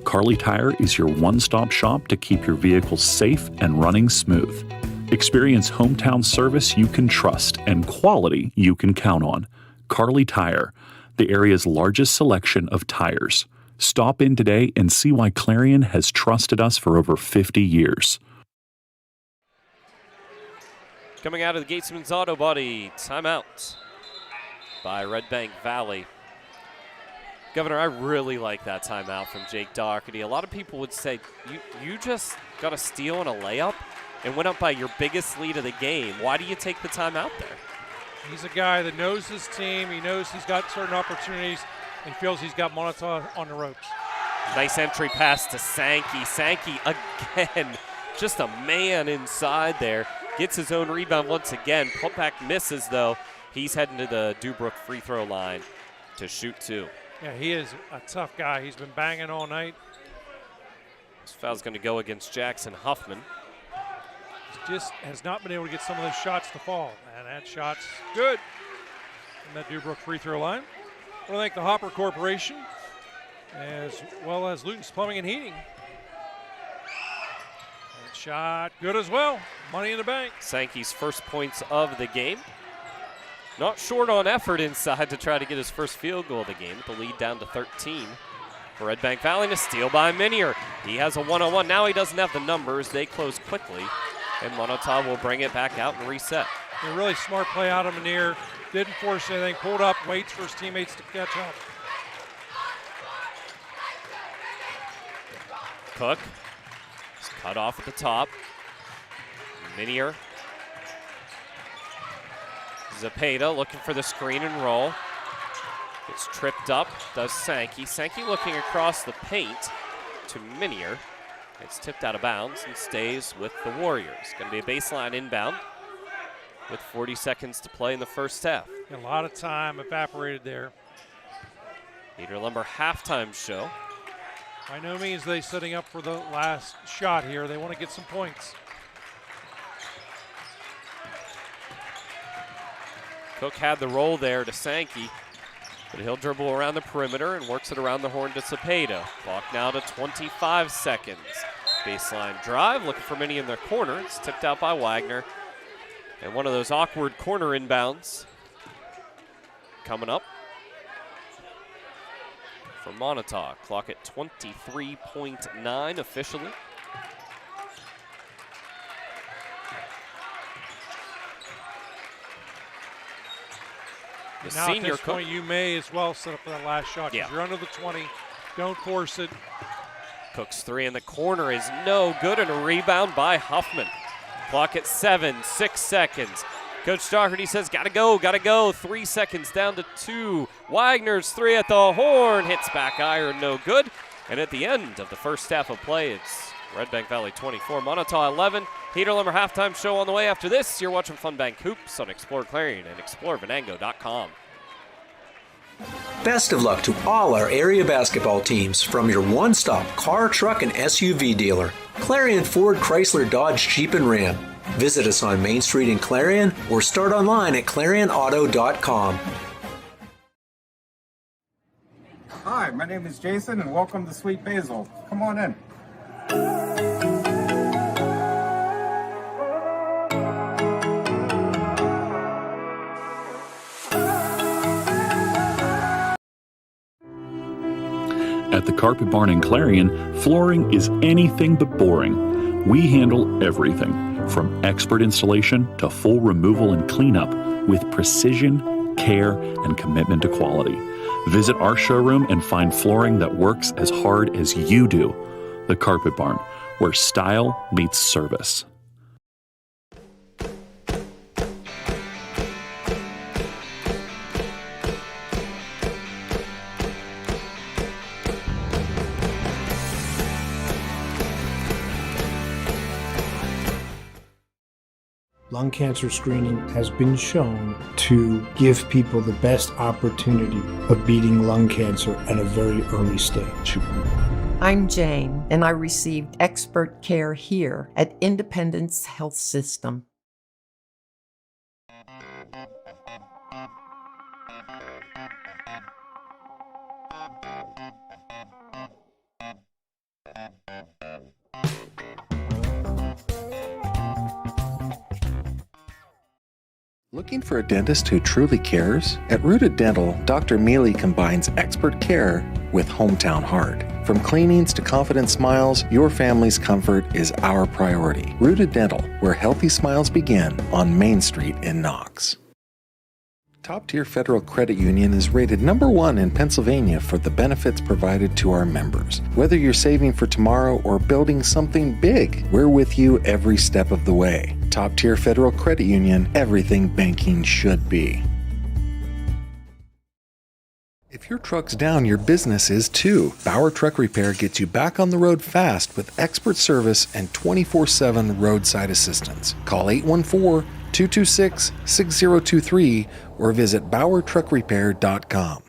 Carly Tire is your one-stop shop to keep your vehicles safe and running smooth. Experience hometown service you can trust and quality you can count on. Carly Tire, the area's largest selection of tires. Stop in today and see why Clarion has trusted us for over 50 years. Coming out of the Gatesman's Auto Body, timeout by Redbank Valley. Governor, I really like that timeout from Jake Doherty. A lot of people would say, you just got a steal and a layup and went up by your biggest lead of the game. Why do you take the timeout there? He's a guy that knows his team. He knows he's got certain opportunities and feels he's got Moniteau on the ropes. Nice entry pass to Sankey. Sankey again, just a man inside there. Gets his own rebound once again. Putback misses though. He's heading to the Dubrook free throw line to shoot 2. Yeah, he is a tough guy. He's been banging all night. This foul's going to go against Jackson Huffman. Just has not been able to get some of those shots to fall. And that shot's good from that Dubrook free throw line. I want to thank the Hopper Corporation as well as Luton's Plumbing and Heating. That shot good as well. Money in the bank. Sankey's first points of the game. Not short on effort inside to try to get his first field goal of the game. The lead down to 13 for Redbank Valley. A steal by Minier. He has a one-on-one. Now he doesn't have the numbers. They close quickly. And Moniteau will bring it back out and reset. A really smart play out of Minier. Didn't force anything. Pulled up, waits for his teammates to catch up. Cook is cut off at the top. Minier. Zepeda looking for the screen and roll. Gets tripped up, does Sankey. Sankey looking across the paint to Minier. It's tipped out of bounds and stays with the Warriors. Going to be a baseline inbound with 40 seconds to play in the first half. A lot of time evaporated there. Heater Lumber halftime show. By no means are they setting up for the last shot here. They want to get some points. Cook had the roll there to Sankey, but he'll dribble around the perimeter and works it around the horn to Zepeda. Clock now to 25 seconds. Baseline drive, looking for Minnie in their corner. It's tipped out by Wagner. And one of those awkward corner inbounds coming up for Moniteau. Clock at 23.9 officially. The now senior at this point, you may as well set up for that last shot. Yeah. You're under the 20. Don't force it. Cook's three in the corner is no good, and a rebound by Huffman. Clock at 7, 6 seconds. Coach Doherty says, gotta go. 3 seconds down to 2. Wagner's three at the horn, hits back iron, no good. And at the end of the first half of play, it's Redbank Valley 24, Moniteau 11. Heater Lumber halftime show on the way after this. You're watching Fun Bank Hoops on exploreClarion and explorevenango.com. Best of luck to all our area basketball teams from your one-stop car, truck, and SUV dealer, Clarion Ford, Chrysler, Dodge, Jeep, and Ram. Visit us on Main Street in Clarion or start online at clarionauto.com. Hi, my name is Jason, and welcome to Sweet Basil. Come on in. At the Carpet Barn in Clarion, flooring is anything but boring. We handle everything, from expert installation to full removal and cleanup, with precision, care, and commitment to quality. Visit our showroom and find flooring that works as hard as you do. The Carpet Barn, where style meets service. Lung cancer screening has been shown to give people the best opportunity of beating lung cancer at a very early stage. I'm Jane, and I received expert care here at Independence Health System. Looking for a dentist who truly cares? At Rooted Dental, Dr. Mealy combines expert care with hometown heart. From cleanings to confident smiles, your family's comfort is our priority. Rooted Dental, where healthy smiles begin, on Main Street in Knox. Top Tier Federal Credit Union is rated #1 in Pennsylvania for the benefits provided to our members. Whether you're saving for tomorrow or building something big, we're with you every step of the way. Top Tier Federal Credit Union, everything banking should be. If your truck's down, your business is too. Bauer Truck Repair gets you back on the road fast with expert service and 24/7 roadside assistance. Call 814-226-6023 or visit BauerTruckRepair.com.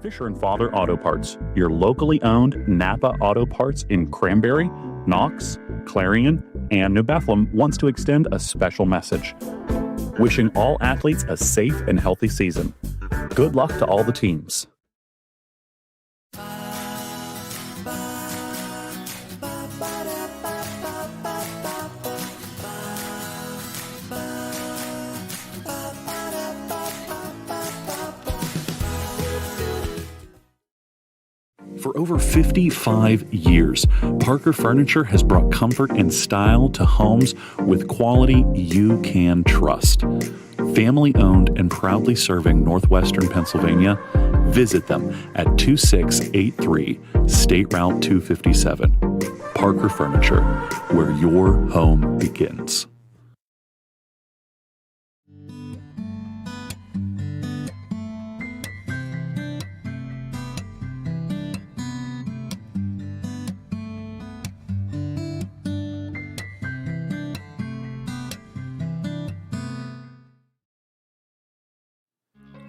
Fisher & Father Auto Parts, your locally owned Napa Auto Parts in Cranberry, Knox, Clarion, and New Bethlehem wants to extend a special message. Wishing all athletes a safe and healthy season. Good luck to all the teams. For over 55 years, Parker Furniture has brought comfort and style to homes with quality you can trust. Family owned and proudly serving Northwestern Pennsylvania, visit them at 2683 State Route 257. Parker Furniture, where your home begins.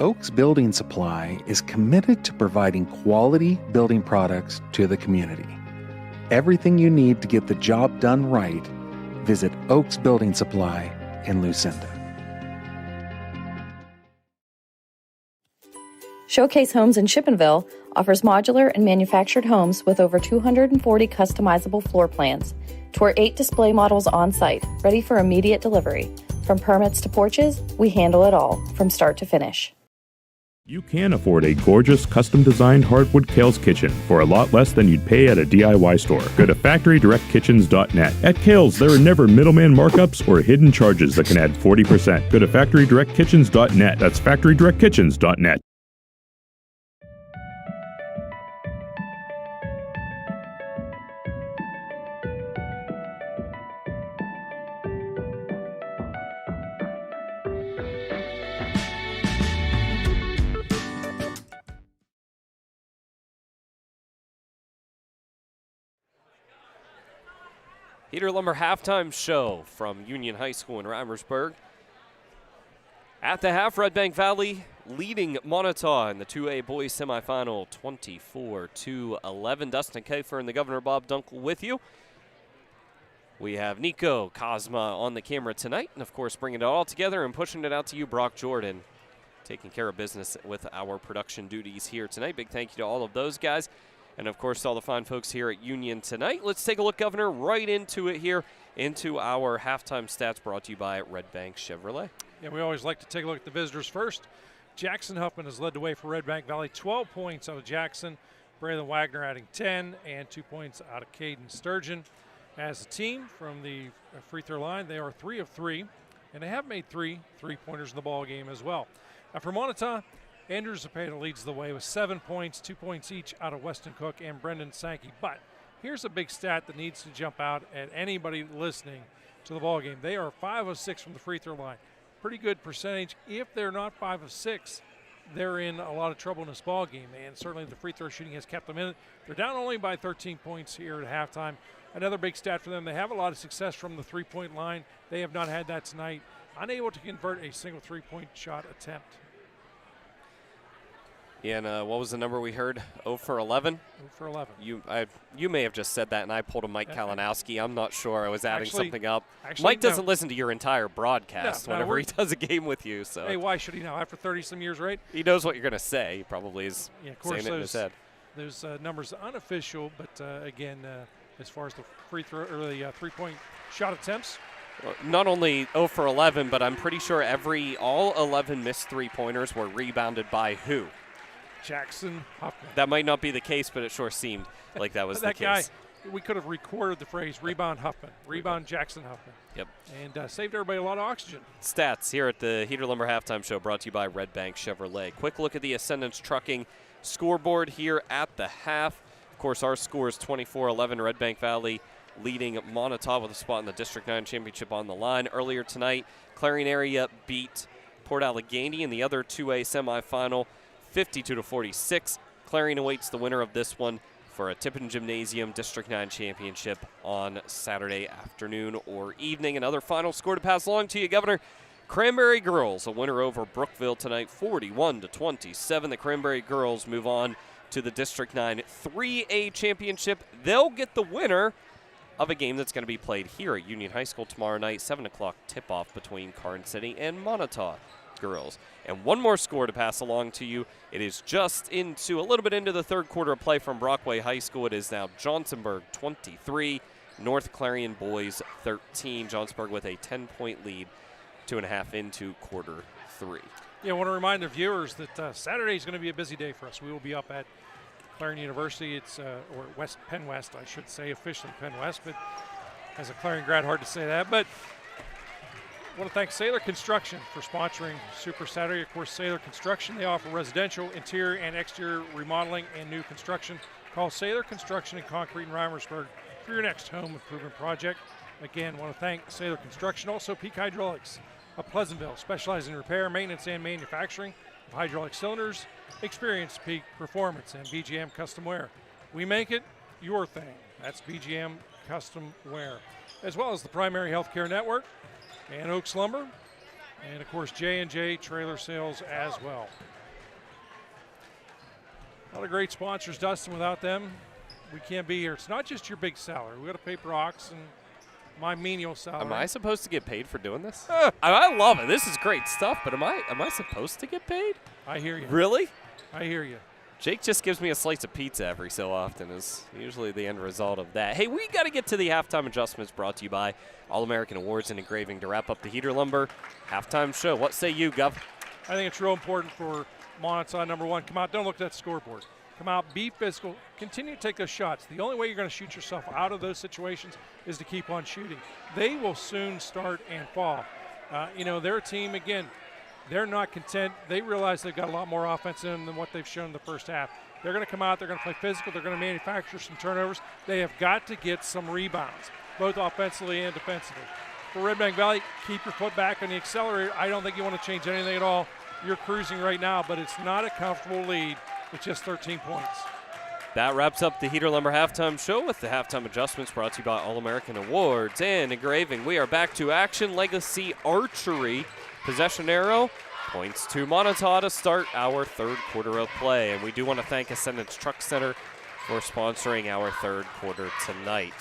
Oaks Building Supply is committed to providing quality building products to the community. Everything you need to get the job done right, visit Oaks Building Supply in Lucinda. Showcase Homes in Chippenville offers modular and manufactured homes with over 240 customizable floor plans. Tour 8 display models on site, ready for immediate delivery. From permits to porches, we handle it all, from start to finish. You can afford a gorgeous, custom-designed hardwood Kales kitchen for a lot less than you'd pay at a DIY store. Go to FactoryDirectKitchens.net. At Kales, there are never middleman markups or hidden charges that can add 40%. Go to FactoryDirectKitchens.net. That's FactoryDirectKitchens.net. Heater Lumber halftime show from Union High School in Reimersburg. At the half, Redbank Valley leading Moniteau in the 2A boys semifinal 24-11. Dustin Kifer and the Governor Bob Dunkle with you. We have Nico Cosma on the camera tonight, and of course bringing it all together and pushing it out to you, Brock Jordan, taking care of business with our production duties here tonight. Big thank you to all of those guys. And, of course, all the fine folks here at Union tonight. Let's take a look, Governor, right into it here, into our halftime stats brought to you by Redbank Chevrolet. Yeah, we always like to take a look at the visitors first. Jackson Huffman has led the way for Redbank Valley. 12 points out of Jackson. Braylon Wagner adding 10 and 2 points out of Caden Sturgeon. As a team from the free throw line, they are 3 of 3, and they have made 3 3-pointers in the ball game as well. Now for Moniteau, Andrew Zepeda leads the way with 7 points, 2 points each out of Weston Cook and Brendan Sankey. But here's a big stat that needs to jump out at anybody listening to the ballgame. They are 5 of 6 from the free throw line. Pretty good percentage. If they're not 5 of 6, they're in a lot of trouble in this ballgame. And certainly the free throw shooting has kept them in it. They're down only by 13 points here at halftime. Another big stat for them, they have a lot of success from the three-point line. They have not had that tonight. Unable to convert a single three-point shot attempt. Yeah, and what was the number we heard? 0 for 11? 0 for 11. You may have just said that, and I pulled a Mike Kalinowski. I'm not sure. I was adding something up. Actually, Mike doesn't listen to your entire broadcast No, whenever he does a game with you. So hey, why should he now? After 30-some years, right? He knows what you're going to say. He probably is of course, saying it in his head. Those numbers are unofficial, but again, as far as the free throw or the three-point shot attempts, not only 0 for 11, but I'm pretty sure all 11 missed three-pointers were rebounded by who? Jackson Huffman. That might not be the case, but it sure seemed like that was the case. That guy, we could have recorded the phrase rebound Huffman, rebound Jackson Huffman. Yep. And saved everybody a lot of oxygen. Stats here at the Heater Lumber halftime show brought to you by Redbank Chevrolet. Quick look at the Ascendance Trucking scoreboard here at the half. Of course, our score is 24-11. Redbank Valley leading Moniteau with a spot in the District 9 Championship on the line. Earlier tonight, Clarion area beat Port Allegheny in the other 2A semifinal, 52-46. Clarion awaits the winner of this one for a Tippin Gymnasium District 9 Championship on Saturday afternoon or evening. Another final score to pass along to you, Governor. Cranberry Girls, a winner over Brookville tonight, 41-27. The Cranberry Girls move on to the District 9 3A Championship. They'll get the winner of a game that's going to be played here at Union High School tomorrow night, 7 o'clock tip-off between Karn City and Moniteau girls. And one more score to pass along to you. It is just a little bit into the third quarter of play from Brockway High School. It is now Johnsonburg 23, North Clarion boys 13. Johnsonburg with a 10-point lead, 2.5 into quarter 3. Yeah, I want to remind the viewers that Saturday is going to be a busy day for us. We will be up at Clarion University. It's or Penn West, I should say, officially Penn West, but as a Clarion grad, hard to say that. But I want to thank Sailor Construction for sponsoring Super Saturday. Of course, Sailor Construction, they offer residential, interior, and exterior remodeling and new construction. Call Sailor Construction and Concrete in Reimersburg for your next home improvement project. Again, I want to thank Sailor Construction. Also, Peak Hydraulics of Pleasantville, specializing in repair, maintenance, and manufacturing of hydraulic cylinders. Experience Peak Performance and BGM Custom Wear. We make it your thing. That's BGM Custom Wear. As well as the Primary Healthcare Network and Oaks Lumber, and of course J&J Trailer Sales as well. A lot of great sponsors, Dustin. Without them, we can't be here. It's not just your big salary. We got to pay Brox and my menial salary. Am I supposed to get paid for doing this? I love it. This is great stuff, but am I supposed to get paid? I hear you. Really? I hear you. Jake just gives me a slice of pizza every so often is usually the end result of that. Hey, we got to get to the halftime adjustments brought to you by All-American Awards and Engraving to wrap up the Heater Lumber halftime show. What say you, Gov? I think it's real important for Moniteau, number one, come out, don't look at that scoreboard. Come out, be physical, continue to take those shots. The only way you're going to shoot yourself out of those situations is to keep on shooting. They will soon start and fall. Their team, again, they're not content. They realize they've got a lot more offense in them than what they've shown in the first half. They're going to come out, they're going to play physical, they're going to manufacture some turnovers. They have got to get some rebounds, both offensively and defensively. For Redbank Valley, keep your foot back on the accelerator. I don't think you want to change anything at all. You're cruising right now, but it's not a comfortable lead with just 13 points. That wraps up the Heater Lumber halftime show with the halftime adjustments brought to you by All-American Awards and Engraving. We are back to action. Legacy Archery. Possession arrow points to Moniteau to start our third quarter of play. And we do want to thank Ascendance Truck Center for sponsoring our third quarter tonight.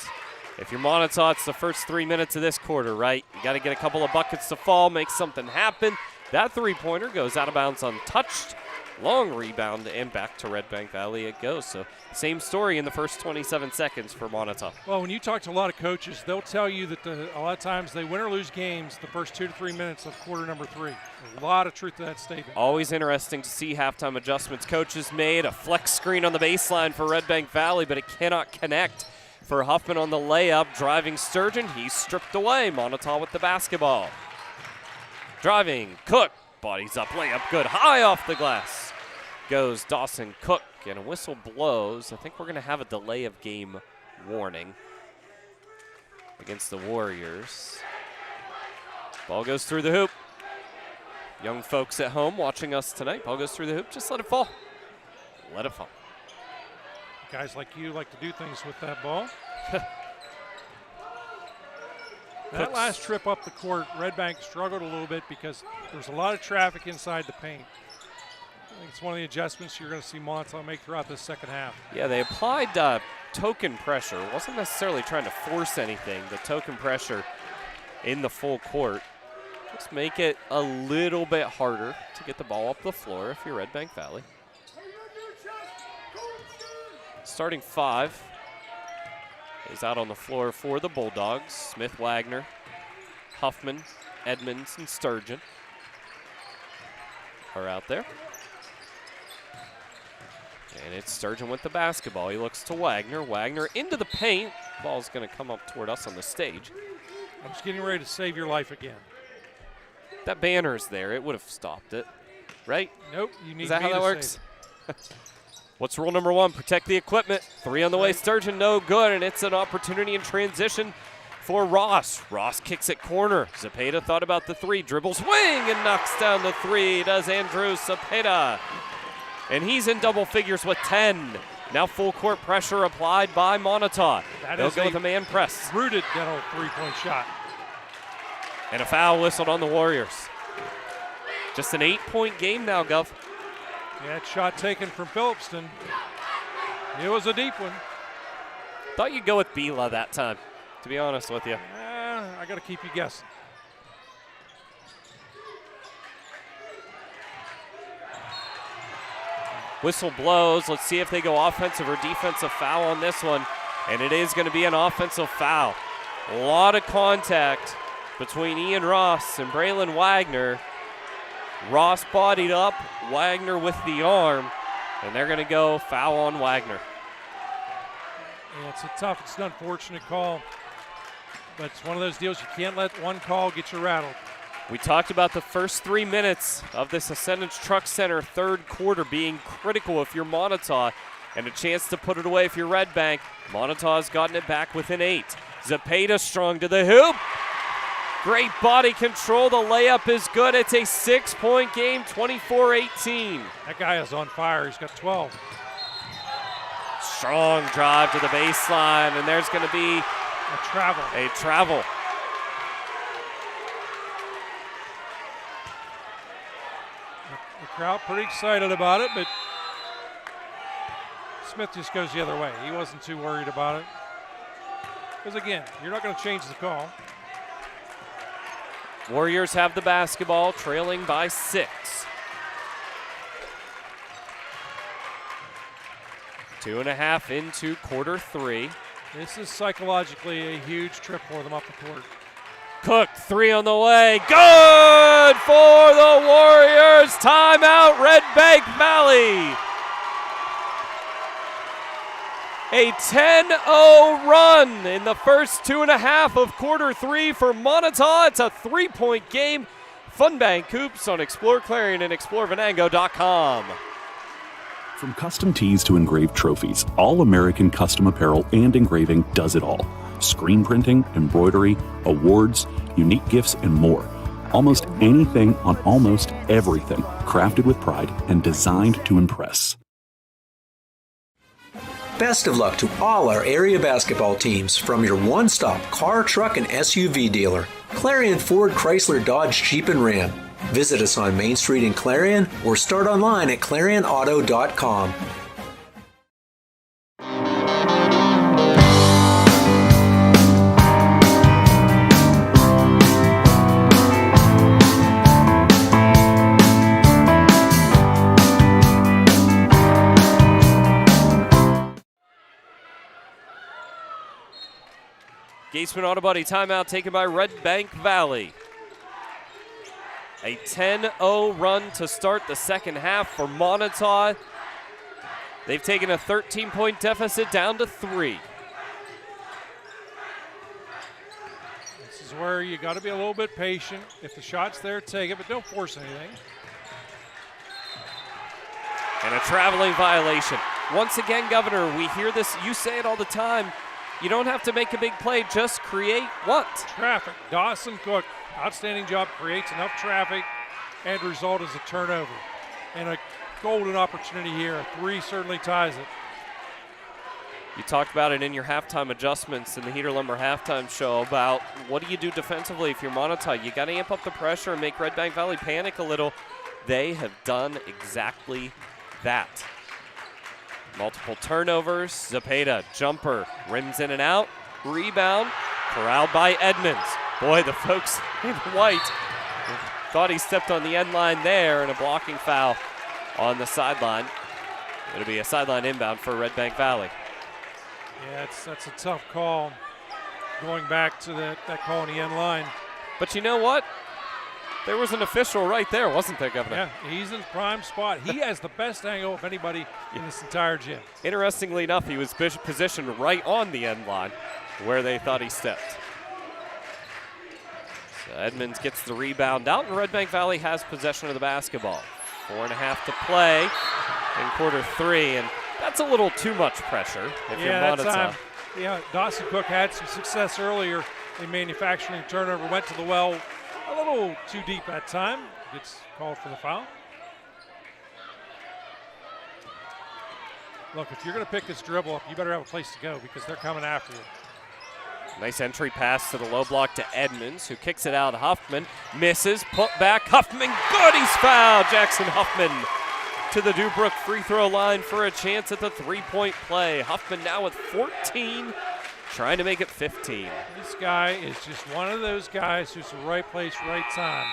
If you're Moniteau, it's the first 3 minutes of this quarter, right? You got to get a couple of buckets to fall, make something happen. That three-pointer goes out of bounds untouched. Long rebound, and back to Redbank Valley it goes. So same story in the first 27 seconds for Moniteau. Well, when you talk to a lot of coaches, they'll tell you that a lot of times they win or lose games the first 2 to 3 minutes of quarter number 3. A lot of truth to that statement. Always interesting to see halftime adjustments coaches made. A flex screen on the baseline for Redbank Valley, but it cannot connect for Huffman on the layup. Driving Sturgeon, he's stripped away. Moniteau with the basketball. Driving, Cook, bodies up, layup good, high off the glass. Goes Dawson Cook, and a whistle blows. I think we're going to have a delay of game warning against the Warriors. Ball goes through the hoop. Young folks at home watching us tonight, ball goes through the hoop. Just let it fall. Let it fall. Guys like you like to do things with that ball. That last trip up the court, Redbank struggled a little bit because there was a lot of traffic inside the paint. I think it's one of the adjustments you're going to see Moniteau make throughout this second half. Yeah, they applied token pressure. It wasn't necessarily trying to force anything, the token pressure in the full court. Just make it a little bit harder to get the ball up the floor if you're Redbank Valley. Starting five is out on the floor for the Bulldogs. Smith, Wagner, Huffman, Edmonds, and Sturgeon are out there. And it's Sturgeon with the basketball. He looks to Wagner. Wagner into the paint. Ball's going to come up toward us on the stage. I'm just getting ready to save your life again. That banner's there. It would have stopped it, right? Nope. You need Is that me how that to works? save What's rule number one? Protect the equipment. Three on the way. Sturgeon, no good, and it's an opportunity in transition for Ross. Ross kicks it corner. Zepeda thought about the three, dribbles wing and knocks down the three. Does Andrew Zepeda. And he's in double figures with 10. Now full court pressure applied by Moniteau. They'll go with a man press. Rooted dental three-point shot. And a foul whistled on the Warriors. Just an 8-point game now, Gov. Yeah, that shot taken from Phillipston. It was a deep one. Thought you'd go with Bila that time, to be honest with you. I got to keep you guessing. Whistle blows. Let's see if they go offensive or defensive foul on this one. And it is going to be an offensive foul. A lot of contact between Ian Ross and Braylon Wagner. Ross bodied up, Wagner with the arm, and they're going to go foul on Wagner. Yeah, it's an unfortunate call, but it's one of those deals you can't let one call get you rattled. We talked about the first 3 minutes of this Ascendance Truck Center third quarter being critical if you're Moniteau, and a chance to put it away if you're Redbank. Moniteau has gotten it back within 8. Zepeda strong to the hoop. Great body control. The layup is good. It's a 6-point game, 24-18. That guy is on fire. He's got 12. Strong drive to the baseline, and there's going to be a travel. The crowd pretty excited about it, but Smith just goes the other way. He wasn't too worried about it. Because, again, you're not going to change the call. Warriors have the basketball, trailing by 6. 2.5 into quarter 3. This is psychologically a huge trip for them up the court. Cook, 3 on the way. Good for the Warriors. Timeout, Redbank Valley. A 10-0 run in the first 2.5 of quarter 3 for Moniteau. It's a 3-point game. Funbank Hoops on exploreClarion and explorevenango.com. From custom tees to engraved trophies, All American Custom Apparel and Engraving does it all. Screen printing, embroidery, awards, unique gifts, and more. Almost anything on almost everything, crafted with pride and designed to impress. Best of luck to all our area basketball teams from your one-stop car, truck, and SUV dealer, Clarion Ford Chrysler Dodge Jeep and Ram. Visit us on Main Street in Clarion or start online at ClarionAuto.com. Gateman Auto Buddy timeout taken by Redbank Valley. A 10-0 run to start the second half for Moniteau. They've taken a 13-point deficit down to 3. This is where you got to be a little bit patient. If the shot's there, take it, but don't force anything. And a traveling violation. Once again, Governor, we hear this, you say it all the time. You don't have to make a big play, just create what? Traffic. Dustin Cook, outstanding job, creates enough traffic, and result is a turnover. And a golden opportunity here. A 3 certainly ties it. You talked about it in your halftime adjustments in the Heater Lumber halftime show about what do you do defensively if you're Moniteau. You got to amp up the pressure and make Redbank Valley panic a little. They have done exactly that. Multiple turnovers. Zepeda, jumper, rims in and out. Rebound, corralled by Edmonds. Boy, the folks in white thought he stepped on the end line there, and a blocking foul on the sideline. It'll be a sideline inbound for Redbank Valley. Yeah, that's a tough call, going back to that call on the end line. But you know what? There was an official right there, wasn't there, Governor? Yeah, he's in prime spot. He has the best angle of anybody in this entire gym. Interestingly enough, he was positioned right on the end line where they thought he stepped. So Edmonds gets the rebound out, and Redbank Valley has possession of the basketball. 4.5 to play in quarter 3, and that's a little too much pressure if you're Moniteau. Yeah, Dawson Cook had some success earlier in manufacturing turnover, went to the well a little too deep that time. Gets called for the foul. Look, if you're going to pick this dribble up, you better have a place to go because they're coming after you. Nice entry pass to the low block to Edmonds, who kicks it out. Huffman misses, put back. Huffman, good, he's fouled. Jackson Huffman to the Dubrook free throw line for a chance at the 3-point play. Huffman now with 14, trying to make it 15. This guy is just one of those guys who's the right place, right time.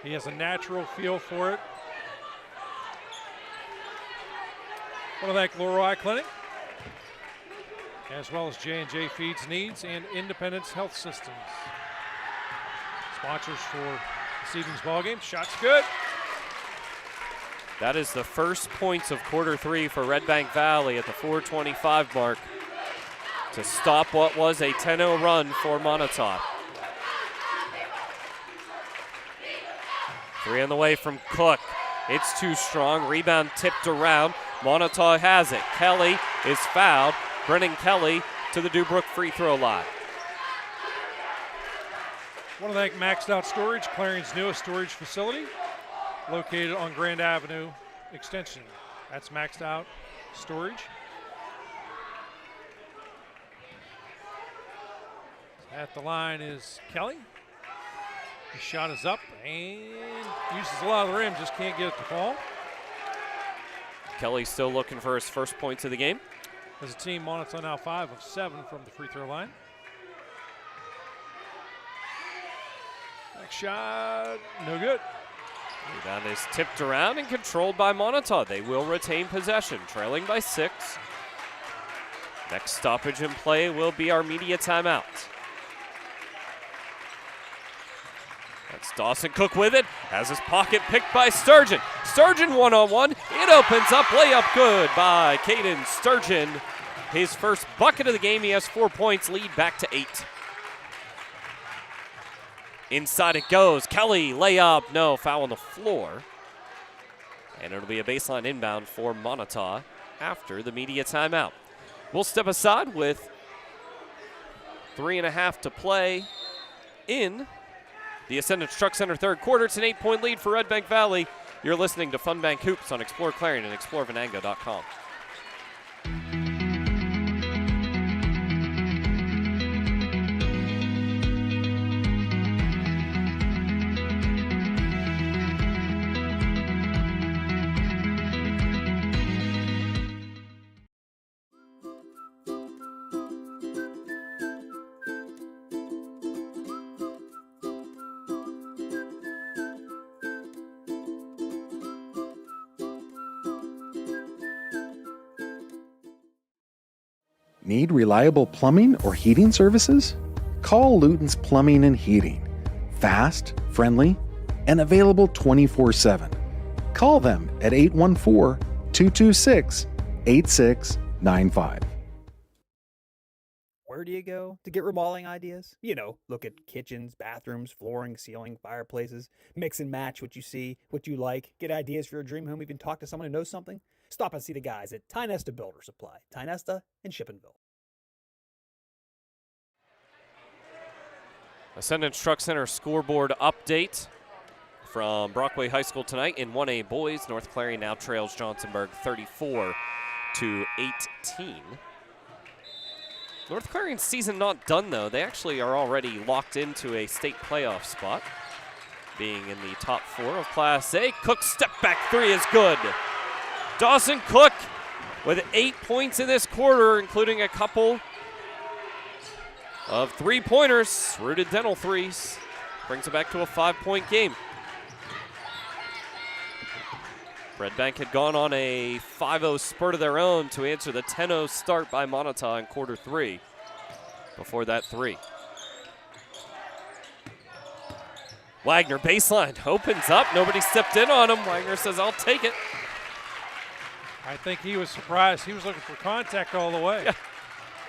He has a natural feel for it. I want to thank Laurel Eye Clinic, as well as J&J Feeds Needs and Independence Health Systems. Sponsors for this evening's ballgame. Shot's good. That is the first points of quarter 3 for Redbank Valley at the 4:25 mark to stop what was a 10-0 run for Moniteau. 3 on the way from Cook. It's too strong. Rebound tipped around. Moniteau has it. Kelly is fouled. Brennan Kelly to the Dubrook free throw line. I want to thank Maxed Out Storage, Clarion's newest storage facility, located on Grand Avenue Extension. That's Maxed Out Storage. At the line is Kelly. His shot is up and uses a lot of the rim, just can't get it to fall. Kelly still looking for his first points of the game. As a team, Moniteau now 5 of 7 from the free throw line. Next shot, no good. Rebound is tipped around and controlled by Moniteau. They will retain possession, trailing by 6. Next stoppage in play will be our media timeout. That's Dawson Cook with it, has his pocket picked by Sturgeon. Sturgeon one-on-one, it opens up, layup good by Caden Sturgeon. His first bucket of the game, he has 4 points, lead back to 8. Inside it goes, Kelly, layup, no, foul on the floor. And it'll be a baseline inbound for Moniteau after the media timeout. We'll step aside with 3.5 to play in the Ascendance Truck Center third quarter. It's an 8-point lead for Redbank Valley. You're listening to Fun Bank Hoops on exploreClarion and explorevenango.com. Need reliable plumbing or heating services? Call Luton's Plumbing and Heating. Fast, friendly, and available 24/7. Call them at 814-226-8695. Where do you go to get remodeling ideas? You know, look at kitchens, bathrooms, flooring, ceiling, fireplaces, mix and match what you see, what you like, get ideas for your dream home, even talk to someone who knows something. Stop and see the guys at Tynesta Builder Supply, Tynesta and Shippensville. Ascendance Truck Center scoreboard update from Brockway High School tonight in 1A boys. North Clarion now trails Johnsonburg 34-18. North Clarion's season not done, though. They actually are already locked into a state playoff spot, being in the top 4 of Class A. Cook's step back 3 is good. Dawson Cook with 8 points in this quarter, including a couple of 3-pointers, rooted dental threes. Brings it back to a 5-point game. Redbank had gone on a 5-0 spurt of their own to answer the 10-0 start by Moniteau in quarter 3. Before that 3. Wagner baseline opens up. Nobody stepped in on him. Wagner says, I'll take it. I think he was surprised. He was looking for contact all the way.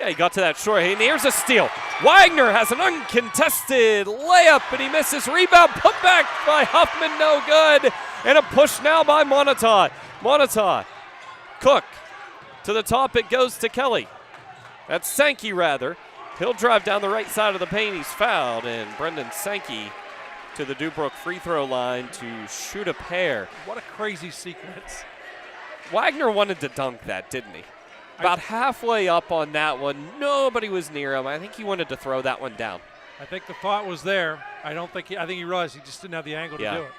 Yeah, he got to that short. And here's a steal. Wagner has an uncontested layup, and he misses. Rebound put back by Huffman, no good. And a push now by Moniteau. Moniteau, Cook, to the top it goes to Kelly. That's Sankey, rather. He'll drive down the right side of the paint. He's fouled, and Brendan Sankey to the Dubrook free throw line to shoot a pair. What a crazy sequence. Wagner wanted to dunk that, didn't he? About halfway up on that one. Nobody was near him. I think he wanted to throw that one down. I think the thought was there. I think he realized he just didn't have the angle to do it.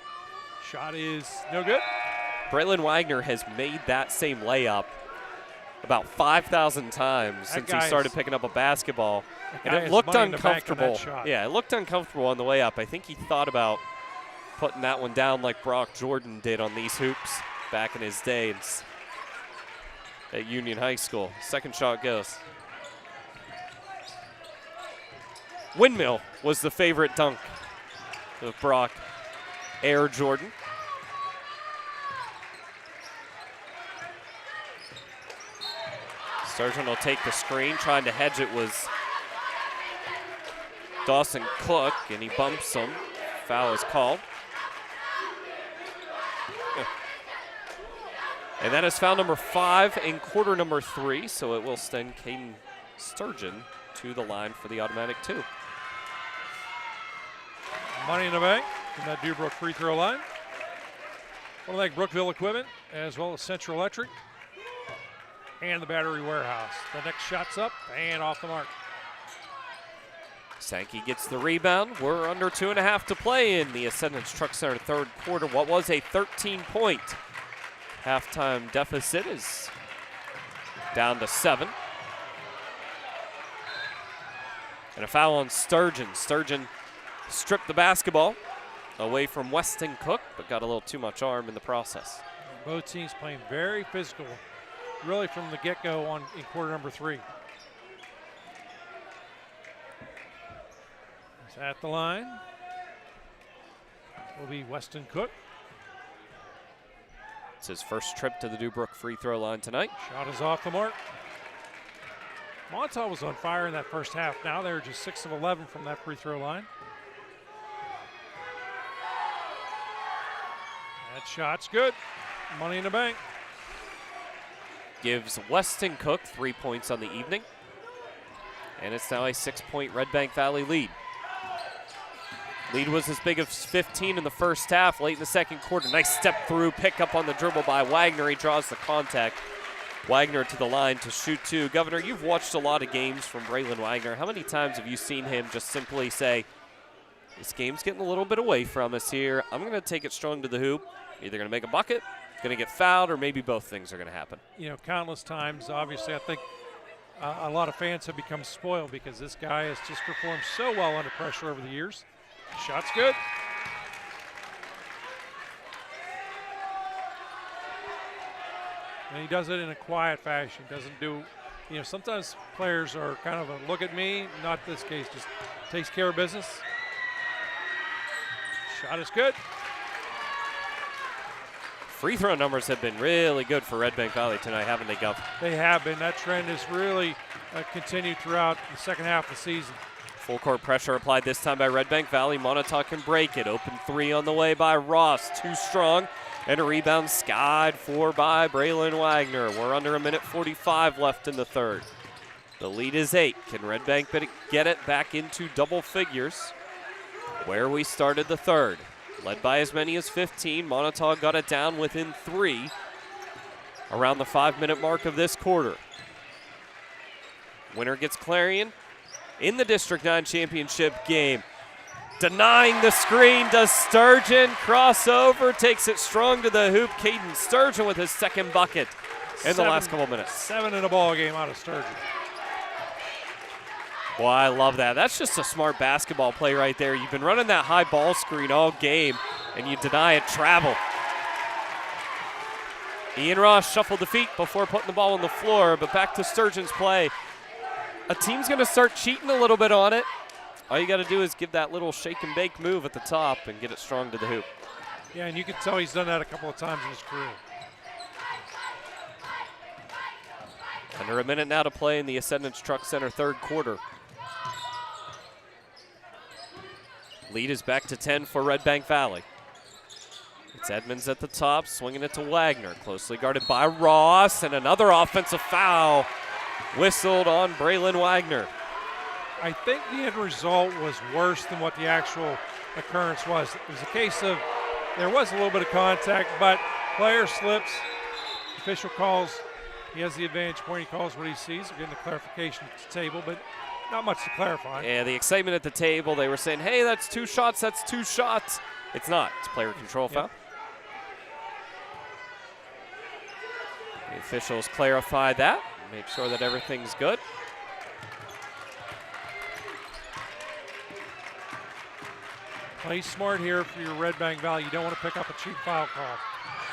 Shot is no good. Braylon Wagner has made that same layup about 5,000 times since he started picking up a basketball. And it looked uncomfortable. Yeah, it looked uncomfortable on the way up. I think he thought about putting that one down like Brock Jordan did on these hoops back in his day at Union High School. Second shot goes. Windmill was the favorite dunk of Brock Air Jordan. Sturgeon will take the screen. Trying to hedge it was Dawson Cook, and he bumps him. Foul is called. And that is foul number 5 in quarter number 3, so it will send Caden Sturgeon to the line for the automatic 2. Money in the bank from that Dubrook free throw line. I want to thank Brookville Equipment, as well as Central Electric and the Battery Warehouse. The next shot's up and off the mark. Sankey gets the rebound. We're under 2.5 to play in the Ascendance Truck Center third quarter. What was a 13-point halftime deficit is down to 7. And a foul on Sturgeon. Sturgeon stripped the basketball away from Weston Cook, but got a little too much arm in the process. Both teams playing very physical, really from the get-go in quarter number 3. He's at the line. Will be Weston Cook. It's his first trip to the Dubrook free throw line tonight. Shot is off the mark. Moniteau was on fire in that first half. Now they're just 6 of 11 from that free throw line. That shot's good. Money in the bank. Gives Weston Cook 3 points on the evening. And it's now a 6-point Redbank Valley lead. Lead was as big as 15 in the first half, late in the second quarter. Nice step through, pick up on the dribble by Wagner. He draws the contact. Wagner to the line to shoot 2. Governor, you've watched a lot of games from Braylon Wagner. How many times have you seen him just simply say, this game's getting a little bit away from us here. I'm going to take it strong to the hoop. Either going to make a bucket, going to get fouled, or maybe both things are going to happen. You know, countless times, obviously, I think a lot of fans have become spoiled because this guy has just performed so well under pressure over the years. Shot's good. And he does it in a quiet fashion. Doesn't do, you know, sometimes players are kind of a look at me, not this case, just takes care of business. Shot is good. Free throw numbers have been really good for Redbank Valley tonight, haven't they, Gov? They have been. That trend has really continued throughout the second half of the season. Full court pressure applied this time by Redbank Valley. Moniteau can break it. Open 3 on the way by Ross. Too strong. And a rebound skied for by Braylon Wagner. We're under 1:45 left in the third. The lead is 8. Can Redbank get it back into double figures? Where we started the third. Led by as many as 15. Moniteau got it down within 3 around the 5-minute mark of this quarter. Winner gets Clarion in the District 9 championship game. Denying the screen does Sturgeon. Crossover, takes it strong to the hoop. Caden Sturgeon with his second bucket in the last couple minutes. 7 in a ball game out of Sturgeon. Boy, I love that. That's just a smart basketball play right there. You've been running that high ball screen all game, and you deny it travel. Ian Ross shuffled the feet before putting the ball on the floor, but back to Sturgeon's play. A team's going to start cheating a little bit on it. All you got to do is give that little shake and bake move at the top and get it strong to the hoop. Yeah, and you can tell he's done that a couple of times in his career. Under a minute now to play in the Ascendance Truck Center third quarter. Lead is back to 10 for Redbank Valley. It's Edmonds at the top, swinging it to Wagner. Closely guarded by Ross, and another offensive foul whistled on Braylon Wagner. I think the end result was worse than what the actual occurrence was. It was a case of there was a little bit of contact, but player slips, official calls. He has the advantage point. He calls what he sees. We're getting the clarification at the table, but not much to clarify. Yeah, the excitement at the table, they were saying, hey, that's 2 shots, that's 2 shots. It's not. It's player control foul. The officials clarify that, make sure that everything's good. Play smart here for your Redbank Valley. You don't want to pick up a cheap foul call.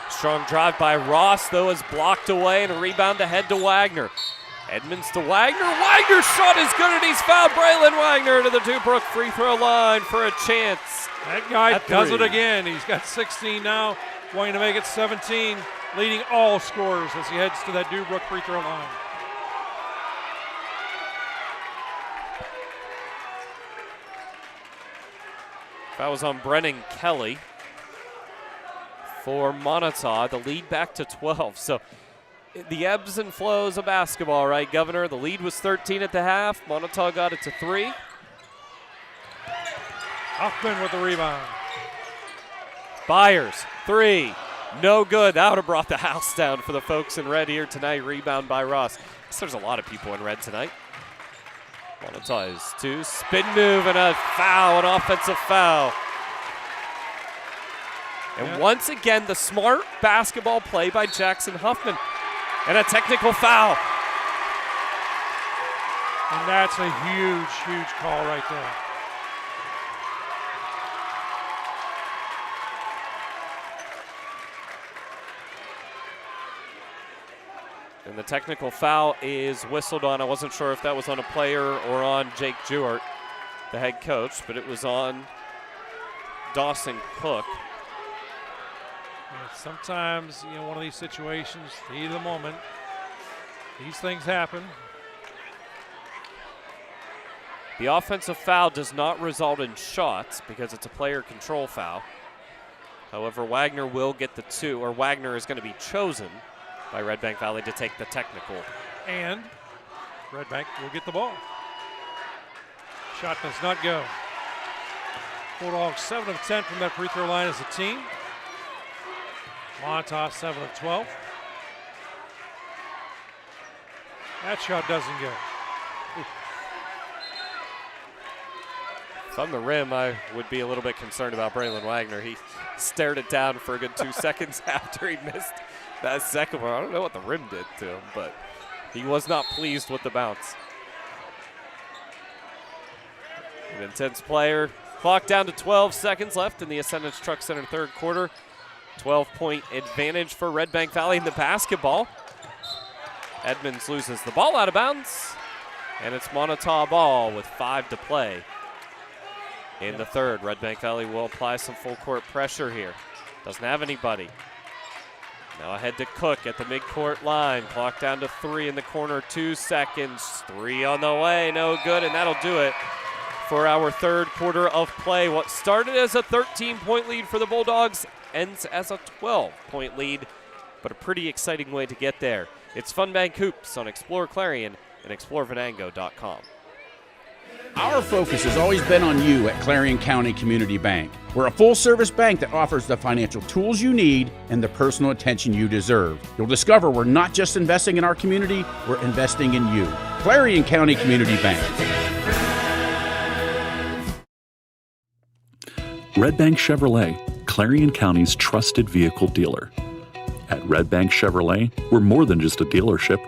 Strong drive by Ross, though, is blocked away, and a rebound ahead to Wagner. Edmonds to Wagner. Wagner's shot is good, and he's fouled Braylon Wagner to the Dubrook free throw line for a chance. That guy does it again. He's got 16 now, wanting to make it 17, leading all scorers as he heads to that Dubrook free throw line. That was on Brennan Kelly for Moniteau. The lead back to 12. So the ebbs and flows of basketball, right, Governor? The lead was 13 at the half. Moniteau got it to 3. Huffman with the rebound. Byers, 3. No good. That would have brought the house down for the folks in red here tonight. Rebound by Ross. Guess there's a lot of people in red tonight. Moniteau is 2. Spin move and a foul, an offensive foul. And once again, the smart basketball play by Jackson Huffman. And a technical foul. And that's a huge, huge call right there. And the technical foul is whistled on. I wasn't sure if that was on a player or on Jake Jewart, the head coach, but it was on Dawson Cook. And sometimes, one of these situations, the heat of the moment, these things happen. The offensive foul does not result in shots because it's a player control foul. However, Wagner will get the 2, or Wagner is going to be chosen by Redbank Valley to take the technical. And Redbank will get the ball. Shot does not go. Bulldogs 7 of 10 from that free throw line as a team. Moniteau 7 of 12. That shot doesn't go. From the rim, I would be a little bit concerned about Braylon Wagner. He stared it down for a good 2 seconds after he missed that second one. I don't know what the rim did to him, but he was not pleased with the bounce. An intense player. Clock down to 12 seconds left in the Ascendance Truck Center third quarter. 12-point advantage for Redbank Valley in the basketball. Edmonds loses the ball out of bounds, and it's Moniteau ball with 5 to play. In the third, Redbank Valley will apply some full court pressure here. Doesn't have anybody. Now ahead to Cook at the midcourt line. Clock down to 3 in the corner, 2 seconds. 3 on the way, no good, and that'll do it for our third quarter of play. What started as a 13-point lead for the Bulldogs ends as a 12-point lead, but a pretty exciting way to get there. It's FunBank Hoops on exploreClarion and explorevenango.com. Our focus has always been on you at Clarion County Community Bank. We're a full-service bank that offers the financial tools you need and the personal attention you deserve. You'll discover we're not just investing in our community, we're investing in you. Clarion County Community Bank. Redbank Chevrolet, Clarion County's trusted vehicle dealer. At Redbank Chevrolet, we're more than just a dealership.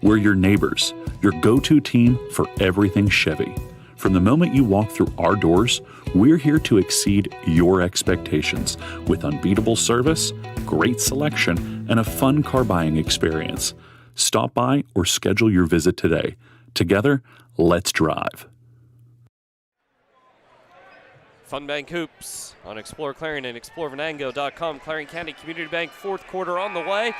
We're your neighbors, your go-to team for everything Chevy. From the moment you walk through our doors, we're here to exceed your expectations with unbeatable service, great selection, and a fun car buying experience. Stop by or schedule your visit today. Together, let's drive. FunBank Hoops on exploreClarion and explorevenango.com. Clarion County Community Bank fourth quarter on the way.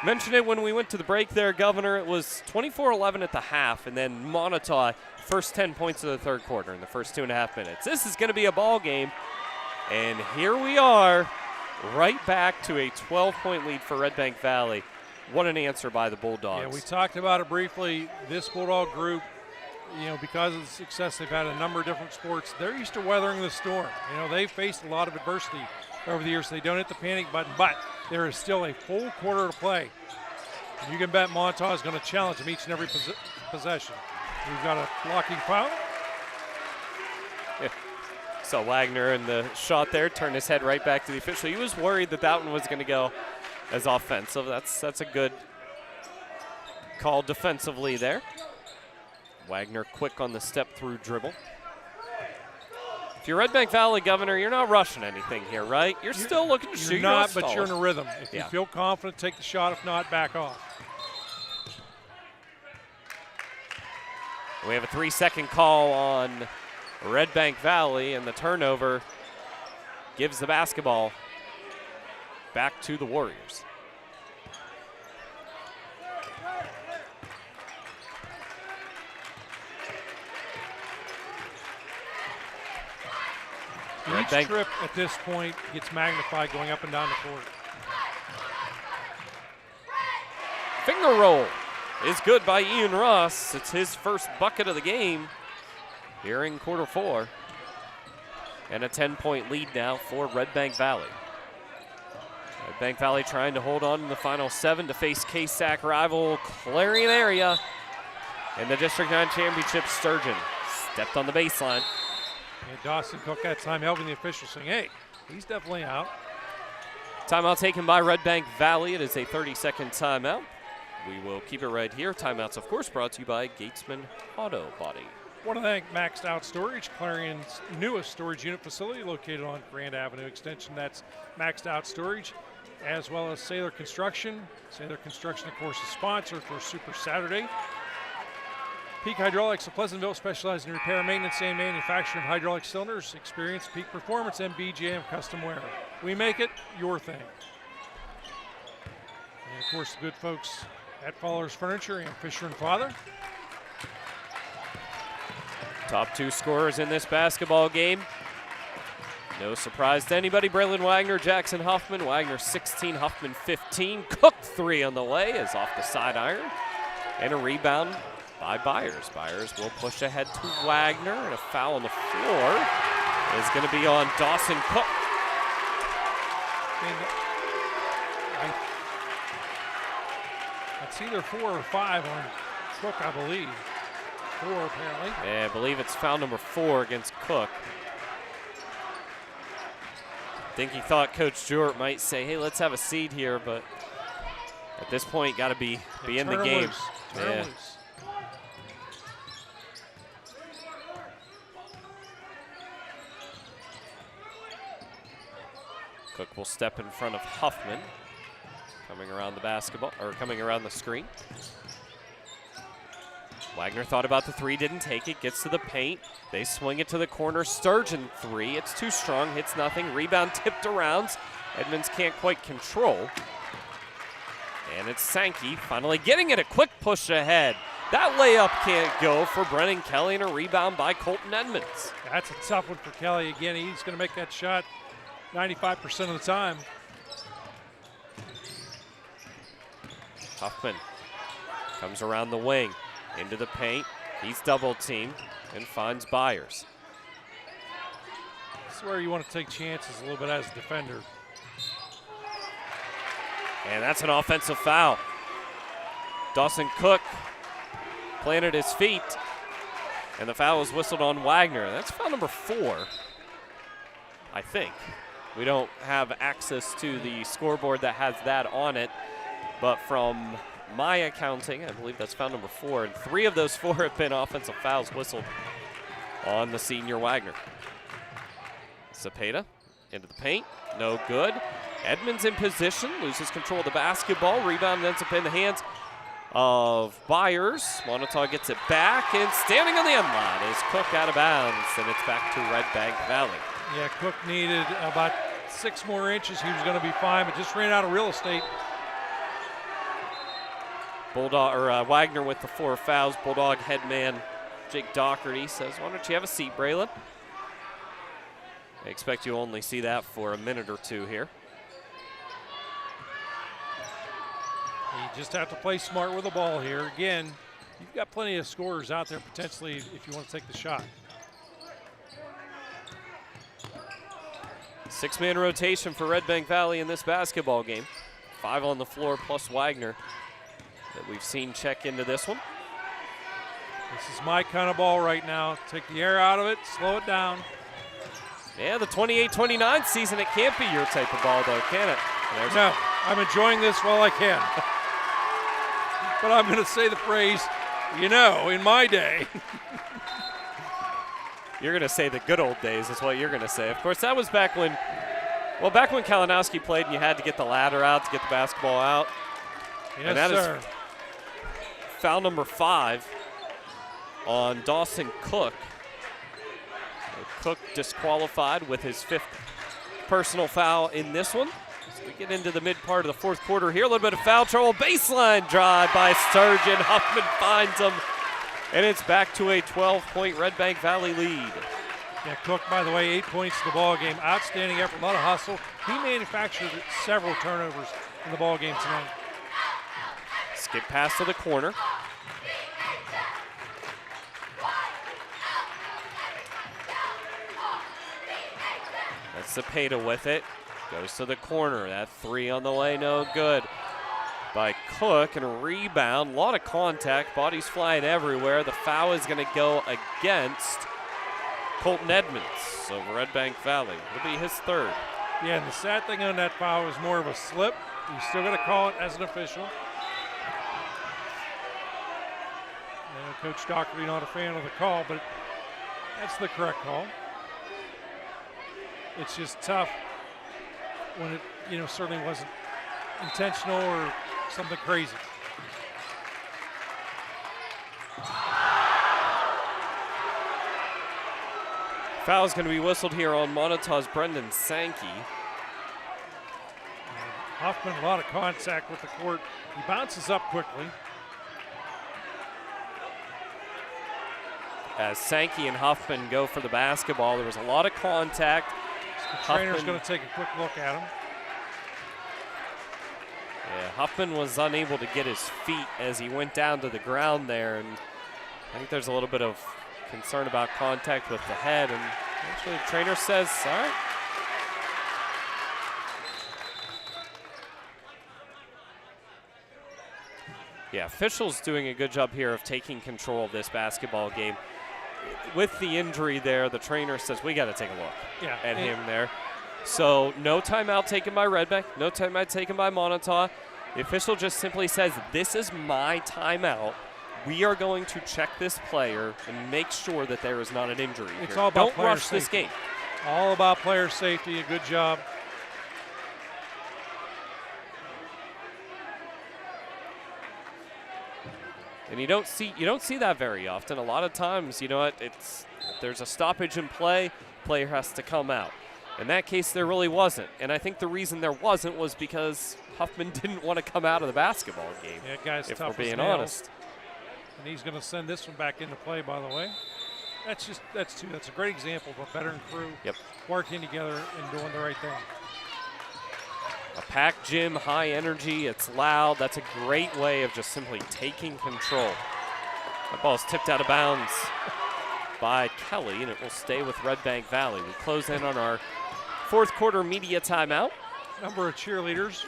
Mentioned it when we went to the break there, Governor. It was 24-11 at the half, and then Moniteau, first 10 points of the third quarter in the first 2.5 minutes. This is going to be a ball game, and here we are, right back to a 12-point lead for Redbank Valley. What an answer by the Bulldogs. Yeah, we talked about it briefly. This Bulldog group, because of the success they've had in a number of different sports, they're used to weathering the storm. They've faced a lot of adversity over the years, so they don't hit the panic button, but there is still a full quarter to play. You can bet Moniteau is going to challenge them each and every possession. We've got a blocking foul. Yeah. So Wagner in the shot there turned his head right back to the official. He was worried that one was going to go as offensive. That's a good call defensively there. Wagner quick on the step-through dribble. If you're Redbank Valley, Governor, you're not rushing anything here, right? You're still looking to shoot. You're not, but you're in a rhythm. If Yeah. you feel confident, take the shot. If not, back off. We have a 3-second call on Redbank Valley, and the turnover gives the basketball back to the Warriors. Each trip at this point gets magnified going up and down the court. Finger roll is good by Ian Ross. It's his first bucket of the game here in quarter 4. And a 10-point lead now for Redbank Valley. Redbank Valley trying to hold on in the final 7 to face KSAC rival Clarion area in the District 9 Championship. Sturgeon stepped on the baseline. And Dustin Cook that time helping the officials saying, hey, he's definitely out. Timeout taken by Redbank Valley. It is a 30-second timeout. We will keep it right here. Timeouts, of course, brought to you by Gatesman Auto Body. Want to thank Maxed Out Storage, Clarion's newest storage unit facility located on Grand Avenue Extension. That's Maxed Out Storage. as well as Sailor Construction. Sailor Construction, of course, is sponsor for Super Saturday. Peak Hydraulics of Pleasantville specializes in repair, maintenance, and manufacturing of hydraulic cylinders. Experience Peak Performance and BGM Custom Wear. We make it your thing. And, of course, the good folks at Fowler's Furniture and Fisher & Father. Top 2 scorers in this basketball game. No surprise to anybody. Braylon Wagner, Jackson Huffman. Wagner 16, Huffman 15. Cook 3 on the way is off the side iron. And a rebound by Byers. Byers will push ahead to Wagner, and a foul on the floor is going to be on Dawson Cook. It's either 4 or 5 on Cook, I believe. 4 apparently. Yeah, I believe it's foul number 4 against Cook. I think he thought Coach Stewart might say, hey, let's have a seed here, but at this point, got to be in the game. Turn loose. Cook will step in front of Huffman, coming around the basketball, or coming around the screen. Wagner thought about the 3, didn't take it, gets to the paint. They swing it to the corner. Sturgeon 3, it's too strong, hits nothing. Rebound tipped around. Edmonds can't quite control. And it's Sankey finally getting it, a quick push ahead. That layup can't go for Brennan Kelly, and a rebound by Colton Edmonds. That's a tough one for Kelly. Again, he's going to make that shot 95% of the time. Huffman comes around the wing, into the paint. He's double teamed and finds Byers. This is where you want to take chances a little bit as a defender. And that's an offensive foul. Dawson Cook planted his feet, and the foul was whistled on Wagner. That's foul number 4, I think. We don't have access to the scoreboard that has that on it, but from my accounting, I believe that's foul number 4, and 3 of those 4 have been offensive fouls whistled on the senior Wagner. Cepeda into the paint, no good. Edmonds in position, loses control of the basketball. Rebound ends up in the hands of Byers. Moniteau gets it back, and standing on the end line is Cook out of bounds, and it's back to Redbank Valley. Yeah, Cook needed about 6 more inches. He was going to be fine, but just ran out of real estate. Wagner with the 4 fouls. Bulldog headman Jake Doherty says, why don't you have a seat, Braylon? I expect you only see that for a minute or 2 here. You just have to play smart with the ball here. Again, you've got plenty of scorers out there potentially if you want to take the shot. 6-man rotation for Redbank Valley in this basketball game. 5 on the floor plus Wagner that we've seen check into this one. This is my kind of ball right now. Take the air out of it, slow it down. Yeah, the 28-29 season, it can't be your type of ball though, can it? No, I'm enjoying this while I can. But I'm going to say the phrase, in my day. You're going to say the good old days is what you're going to say. Of course, that was back when Kalinowski played and you had to get the ladder out to get the basketball out. Yes, and that sir. is foul number 5 on Dawson Cook. Cook disqualified with his 5th personal foul in this one. As we get into the mid part of the 4th quarter here, a little bit of foul trouble. Baseline drive by Sturgeon. Huffman finds him. And it's back to a 12-point Redbank Valley lead. Yeah, Cook, by the way, 8 points in the ball game. Outstanding effort, a lot of hustle. He manufactured several turnovers in the ball game tonight. Skip pass to the corner. That's Cepeda with it. Goes to the corner. That 3 on the way, no good. By Cook, and a rebound. A lot of contact. Bodies flying everywhere. The foul is going to go against Colton Edmonds of Redbank Valley. It'll be his 3rd. Yeah, and the sad thing on that foul was more of a slip. He's still going to call it as an official. And Coach Doherty not a fan of the call, but that's the correct call. It's just tough when it, certainly wasn't intentional or something crazy. Foul's going to be whistled here on Moniteau's Brendan Sankey. Huffman, a lot of contact with the court. He bounces up quickly. As Sankey and Huffman go for the basketball, there was a lot of contact. The trainer's going to take a quick look at him. Yeah, Huffman was unable to get his feet as he went down to the ground there, and I think there's a little bit of concern about contact with the head, and actually the trainer says, all right. Yeah, officials doing a good job here of taking control of this basketball game. With the injury there, the trainer says, we got to take a look at him there. So no timeout taken by Redbank, no timeout taken by Moniteau. The official just simply says, this is my timeout. We are going to check this player and make sure that there is not an injury It's here. all about Don't player rush safety. this game. All about player safety. A good job. And you don't see that very often. A lot of times, you know what, if there's a stoppage in play, player has to come out. In that case, there really wasn't. And I think the reason there wasn't was because Huffman didn't want to come out of the basketball game. Yeah, guy's if tough we're as being nails. honest. And he's going to send this one back into play, by the way. That's a great example of a veteran crew working together and doing the right thing. A packed gym, high energy, it's loud. That's a great way of just simply taking control. That ball's tipped out of bounds by Kelly, and it will stay with Redbank Valley. We close in on our fourth quarter media timeout. Number of cheerleaders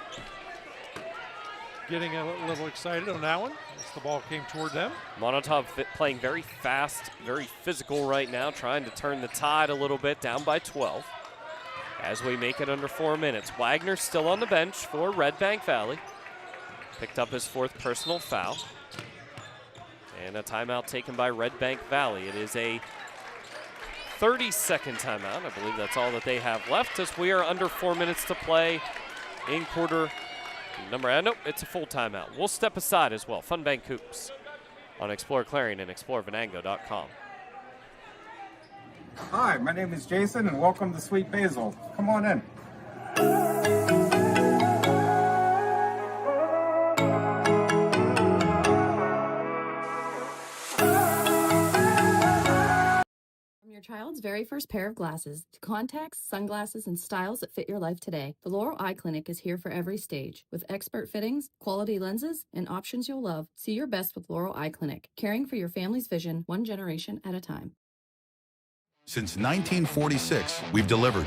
getting a little excited on that one as the ball came toward them. Moniteau playing very fast, very physical right now, trying to turn the tide a little bit, down by 12. As we make it under 4 minutes. Wagner still on the bench for Redbank Valley. Picked up his fourth personal foul. And a timeout taken by Redbank Valley. It is a 30-second timeout. I believe that's all that they have left as we are under 4 minutes to play in quarter number. Nope, it's a full timeout. We'll step aside as well. Fun Bank Hoops on exploreClarion and explorevenango.com. Hi, my name is Jason, and welcome to Sweet Basil. Come on in. From your child's very first pair of glasses to contacts, sunglasses, and styles that fit your life today, the Laurel Eye Clinic is here for every stage. With expert fittings, quality lenses, and options you'll love, see your best with Laurel Eye Clinic, caring for your family's vision one generation at a time. Since 1946, we've delivered.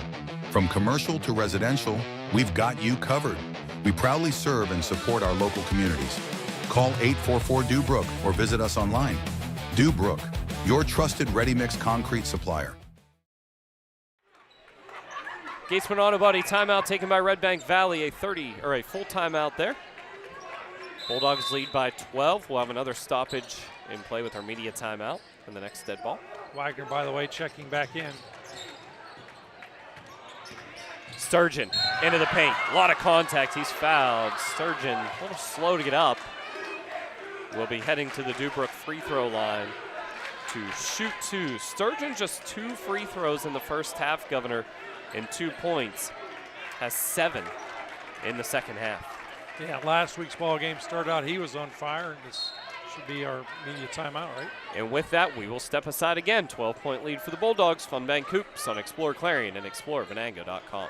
From commercial to residential, we've got you covered. We proudly serve and support our local communities. Call 844-DUBROOK or visit us online. DUBROOK, your trusted ready-mix concrete supplier. Gatesman Auto Body timeout taken by Redbank Valley, a full timeout there. Bulldogs lead by 12. We'll have another stoppage in play with our media timeout in the next dead ball. Wagner, by the way, checking back in. Sturgeon into the paint. A lot of contact. He's fouled. Sturgeon a little slow to get up. Will be heading to the Dubrook free throw line to shoot two. Sturgeon just 2 free throws in the first half, Governor, and 2 points. Has 7 in the second half. Yeah, last week's ball game started out, he was on fire, and this should be our media timeout, right? And with that, we will step aside again. 12-point lead for the Bulldogs. Fun Bank Hoops on exploreClarion and explorevenango.com.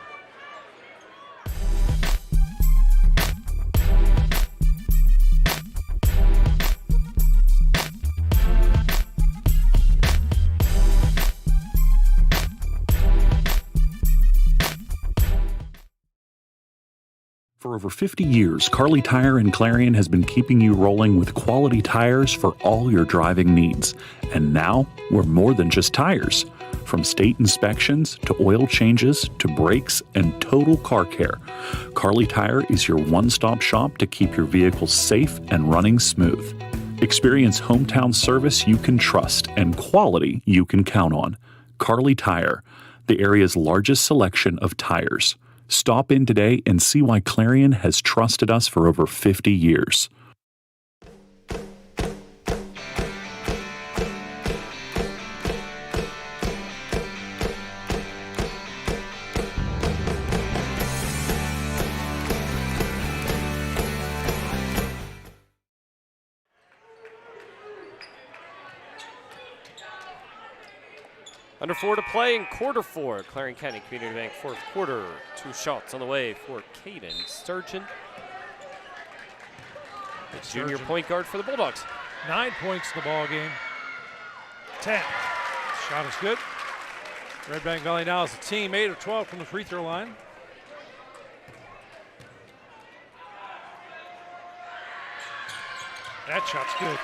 For over 50 years, Carly Tire in Clarion has been keeping you rolling with quality tires for all your driving needs. And now, we're more than just tires. From state inspections to oil changes to brakes and total car care, Carly Tire is your one-stop shop to keep your vehicles safe and running smooth. Experience hometown service you can trust and quality you can count on. Carly Tire, the area's largest selection of tires. Stop in today and see why Clarion has trusted us for over 50 years. Under 4 to play in quarter 4. Clarion County Community Bank fourth quarter. 2 shots on the way for Caden Sturgeon, the junior point guard for the Bulldogs. 9 points in the ball game. 10. Shot is good. Redbank Valley now is a team 8 of 12 from the free throw line. That shot's good.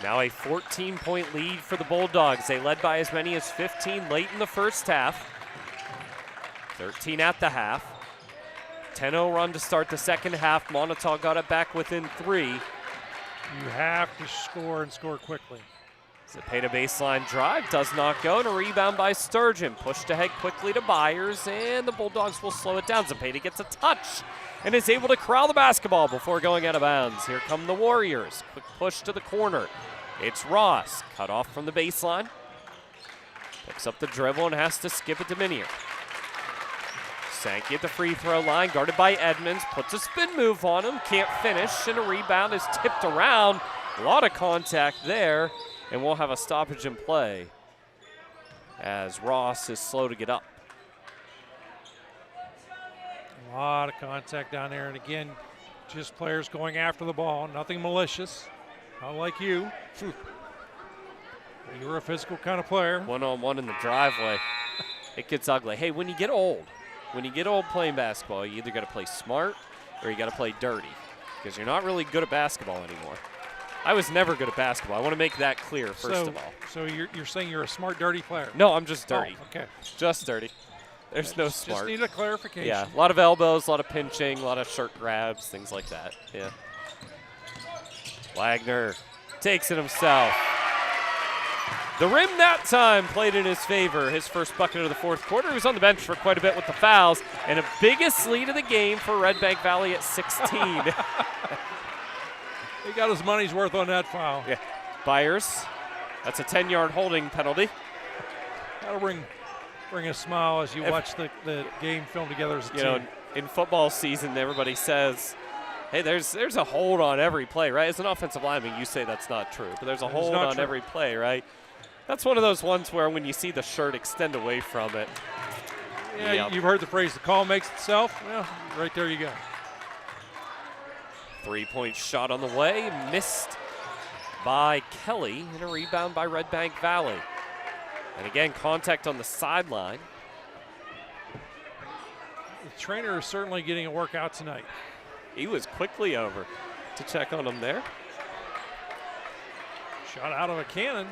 Now a 14-point lead for the Bulldogs. They led by as many as 15 late in the first half. 13 at the half. 10-0 run to start the second half. Moniteau got it back within 3. You have to score and score quickly. Zepeda baseline drive does not go, and a rebound by Sturgeon. Pushed ahead quickly to Byers, and the Bulldogs will slow it down. Zepeda gets a touch and is able to corral the basketball before going out of bounds. Here come the Warriors. Quick push to the corner. It's Ross, cut off from the baseline. Picks up the dribble and has to skip it to Minier. Sankey at the free throw line, guarded by Edmonds. Puts a spin move on him, can't finish, and a rebound is tipped around. A lot of contact there, and we'll have a stoppage in play as Ross is slow to get up. A lot of contact down there, and again, just players going after the ball, nothing malicious. Not like you. You're a physical kind of player. One-on-one in the driveway. It gets ugly. Hey, when you get old playing basketball, you either got to play smart or you got to play dirty, because you're not really good at basketball anymore. I was never good at basketball. I want to make that clear, first of all. So you're saying you're a smart, dirty player? No, I'm just dirty. Oh, okay. Just dirty. There's no smart. Just need a clarification. Yeah, a lot of elbows, a lot of pinching, a lot of shirt grabs, things like that. Yeah. Wagner takes it himself. The rim that time played in his favor. His first bucket of the fourth quarter. He was on the bench for quite a bit with the fouls, and a biggest lead of the game for Redbank Valley at 16. He got his money's worth on that foul. Yeah. Byers, that's a 10-yard holding penalty. That'll bring a smile as you watch the game film together as a team. You know, in football season, everybody says, hey, there's a hold on every play, right? As an offensive lineman, you say that's not true, but there's a hold on every play, right? That's one of those ones where when you see the shirt extend away from it. Yeah, yep. You've heard the phrase, the call makes itself. Well, right there you go. 3-point shot on the way, missed by Kelly, and a rebound by Redbank Valley. And again, contact on the sideline. The trainer is certainly getting a workout tonight. He was quickly over to check on him there. Shot out of a cannon.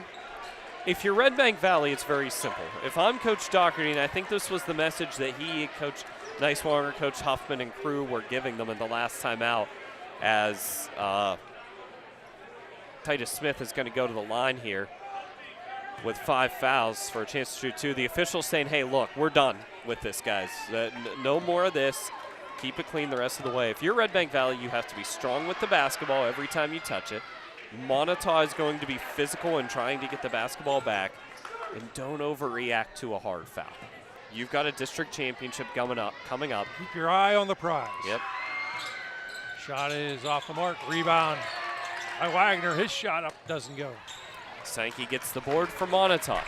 If you're Redbank Valley, it's very simple. If I'm Coach Doherty, and I think this was the message that he, Coach Neiswanger, Coach Huffman, and crew were giving them in the last time out, as Titus Smith is going to go to the line here with 5 fouls for a chance to shoot 2. The officials saying, hey, look, we're done with this, guys. No more of this. Keep it clean the rest of the way. If you're Redbank Valley, you have to be strong with the basketball every time you touch it. Moniteau is going to be physical and trying to get the basketball back. And don't overreact to a hard foul. You've got a district championship coming up. Keep your eye on the prize. Yep. Shot is off the mark. Rebound by Wagner. His shot up doesn't go. Sankey gets the board for Moniteau.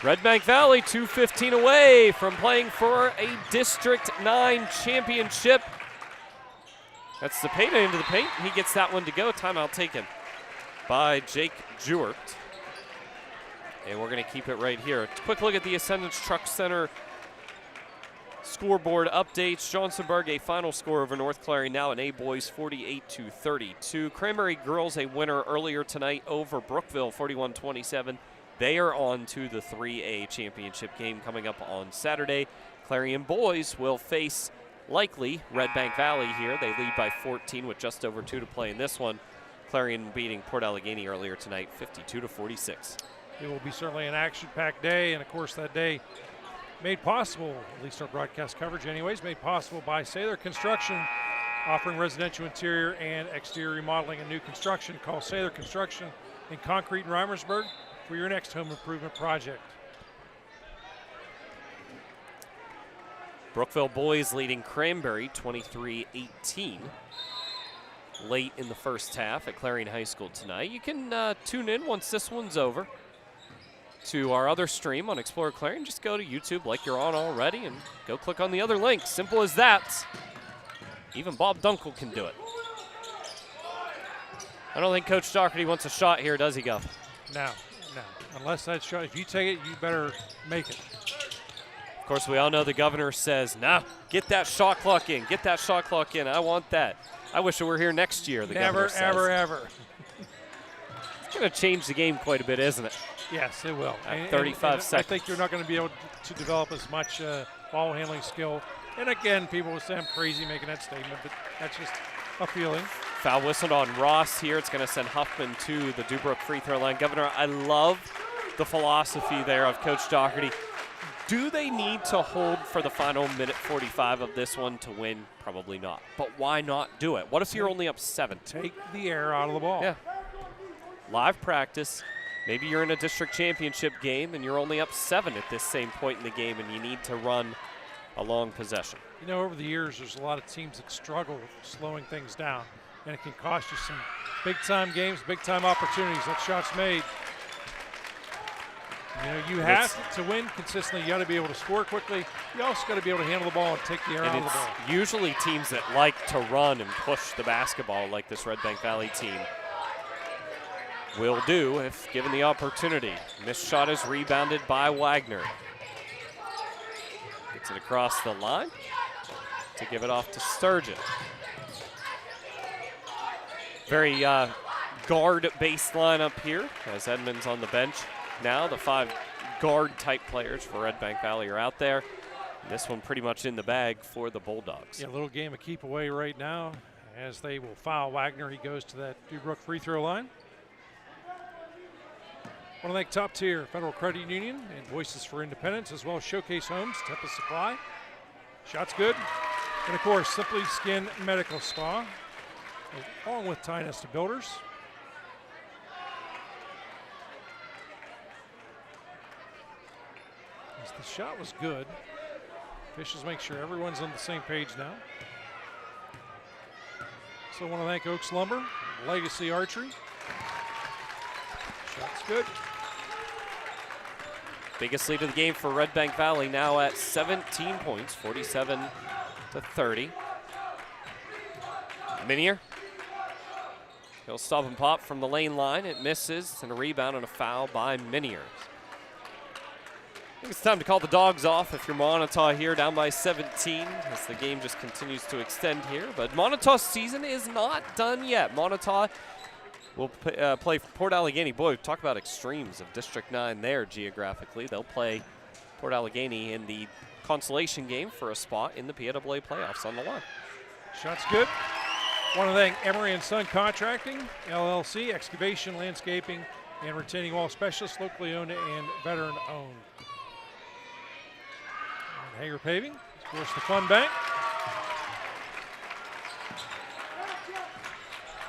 Redbank Valley 2:15 away from playing for a District 9 championship. That's the payday into the paint. He gets that one to go. Timeout taken by Jake Jewert. And we're going to keep it right here. A quick look at the Ascendance Truck Center scoreboard updates. Johnsonburg, a final score over North Clarion, now in A boys 48-32. Cranberry girls, a winner earlier tonight over Brookville 41-27. They are on to the 3A championship game coming up on Saturday. Clarion boys will face likely Redbank Valley here. They lead by 14 with just over 2 to play in this one. Clarion beating Port Allegheny earlier tonight 52-46. It will be certainly an action-packed day, and of course that day made possible, at least our broadcast coverage anyways, made possible by Sather Construction, offering residential interior and exterior remodeling and new construction. Call Sather Construction in Concrete in Reimersburg for your next home improvement project. Brookville boys leading Cranberry 23-18 late in the first half at Clarion High School tonight. You can tune in once this one's over to our other stream on Explorer Clarion. Just go to YouTube like you're on already and go click on the other link. Simple as that. Even Bob Dunkle can do it. I don't think Coach Doherty wants a shot here, does he, Guff? No. Unless that shot, if you take it, you better make it. Of course, we all know the governor says, nah, get that shot clock in. Get that shot clock in. I want that. I wish it were here next year, the governor says. Ever. It's going to change the game quite a bit, isn't it? Yes, it will. At 35 seconds. I think you're not going to be able to develop as much ball handling skill. And again, people will say I'm crazy making that statement, but that's just a feeling. Foul whistled on Ross here. It's going to send Huffman to the Dubrook free throw line. Governor, I love the philosophy there of Coach Doherty. Do they need to hold for the final minute 45 of this one to win? Probably not. But why not do it? What if you're only up 7? Take the air out of the ball. Yeah. Live practice. Maybe you're in a district championship game and you're only up 7 at this same point in the game and you need to run a long possession. You know, over the years, there's a lot of teams that struggle with slowing things down, and it can cost you some big-time games, big-time opportunities. That shot's made. You know, you have to win consistently. You got to be able to score quickly. You also got to be able to handle the ball and take the air out of the ball. Usually teams that like to run and push the basketball like this Redbank Valley team will do if given the opportunity. Missed shot is rebounded by Wagner. Gets it across the line to give it off to Sturgeon. Very guard-based lineup here as Edmonds on the bench. Now the 5 guard-type players for Redbank Valley are out there. This one pretty much in the bag for the Bulldogs. Yeah, a little game of keep away right now as they will foul Wagner. He goes to that Dubrook free throw line. Want to thank Top Tier Federal Credit Union and Voices for Independence, as well as Showcase Homes, Tempest Supply. Shot's good. And of course, Simply Skin Medical Spa, along with Ty Nesta Builders. As the shot was good. Officials make sure everyone's on the same page now. So I want to thank Oaks Lumber, Legacy Archery. Shot's good. Biggest lead of the game for Redbank Valley now at 17 points, 47-30. Minier. He'll stop and pop from the lane line. It misses, and a rebound and a foul by Minier. I think it's time to call the Dogs off if you're Moniteau here, down by 17, as the game just continues to extend here. But Monitau's season is not done yet. Moniteau will play Port Allegany. Boy, talk about extremes of District 9 there geographically. They'll play Port Allegany in the consolation game for a spot in the PAAA playoffs on the line. Shot's good. Want to thank Emery & Son Contracting, LLC, excavation, landscaping, and retaining wall specialists, locally owned and veteran owned. And Hager Paving, of course, the Fun Bank.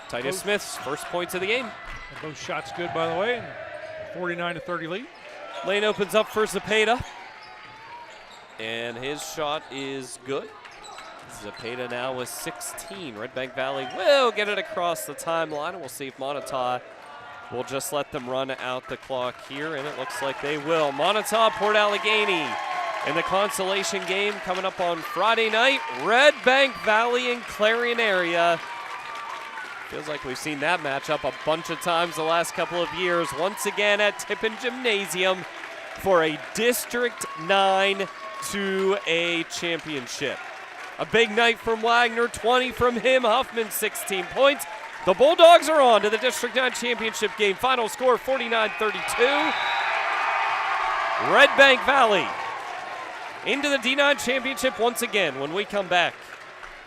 Titus Smith's first points of the game. And both shots good, by the way. 49-30 lead. Lane opens up for Zepeda. And his shot is good. Zepeda now with 16. Redbank Valley will get it across the timeline. And we'll see if Moniteau will just let them run out the clock here. And it looks like they will. Moniteau, Port Allegany in the consolation game coming up on Friday night. Redbank Valley and Clarion area. Feels like we've seen that matchup a bunch of times the last couple of years. Once again at Tippin Gymnasium for a District 9 2A championship. A big night from Wagner, 20 from him. Huffman, 16 points. The Bulldogs are on to the District 9 championship game. Final score, 49-32. Redbank Valley into the D9 championship once again when we come back.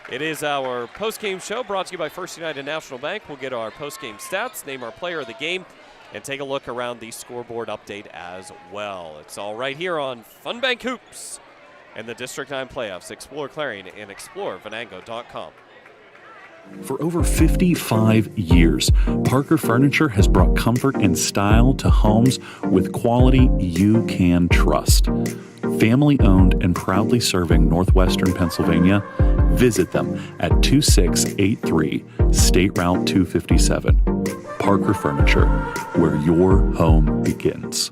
It is our post-game show brought to you by First United National Bank. We'll get our post-game stats, name our player of the game, and take a look around the scoreboard update as well. It's all right here on FunBank Hoops and the District 9 playoffs. Explore Clarion and exploreVenango.com. For over 55 years, Parker Furniture has brought comfort and style to homes with quality you can trust. Family owned and proudly serving Northwestern Pennsylvania, visit them at 2683 State Route 257. Parker Furniture, where your home begins.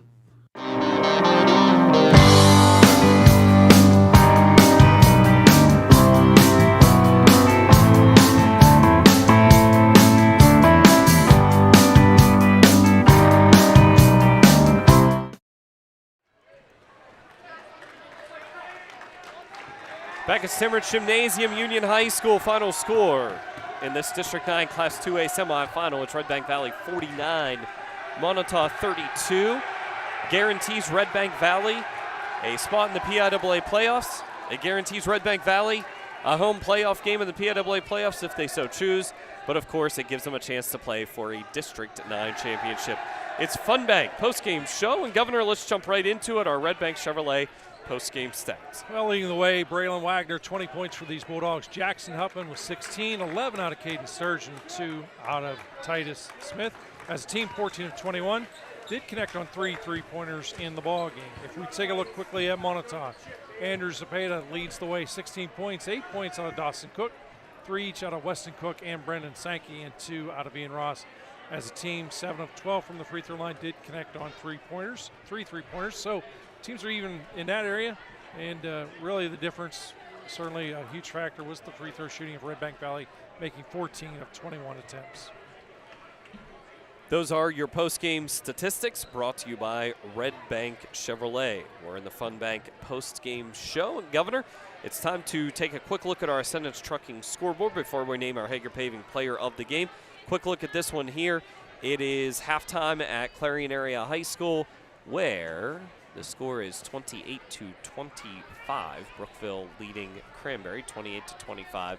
Back at Stemmerich Gymnasium, Union High School, final score in this District 9 Class 2A semifinal. It's Redbank Valley 49, Moniteau 32. Guarantees Redbank Valley a spot in the PIAA playoffs. It guarantees Redbank Valley a home playoff game in the PIAA playoffs if they so choose. But of course, it gives them a chance to play for a District 9 championship. It's FunBank postgame show, and Governor, let's jump right into it. Our Redbank Chevrolet post-game stats. Well, leading the way, Braylon Wagner, 20 points for these Bulldogs. Jackson Huffman with 16, 11 out of Caden Sturgeon, 2 out of Titus Smith. As a team, 14 of 21. Did connect on 3 3-pointers in the ball game. If we take a look quickly at Moniteau, Andrew Zepeda leads the way, 16 points, 8 points out of Dustin Cook, 3 each out of Weston Cook and Brendan Sankey, and 2 out of Ian Ross. As a team, 7 of 12 from the free throw line, did connect on 3 3-pointers. So teams are even in that area, and really the difference, certainly a huge factor, was the free throw shooting of Redbank Valley, making 14 of 21 attempts. Those are your post-game statistics brought to you by Redbank Chevrolet. We're in the FunBank post-game show. And Governor, it's time to take a quick look at our Ascendance Trucking scoreboard before we name our Hager Paving player of the game. Quick look at this one here. It is halftime at Clarion Area High School, where the score is 28-25. Brookville leading Cranberry 28-25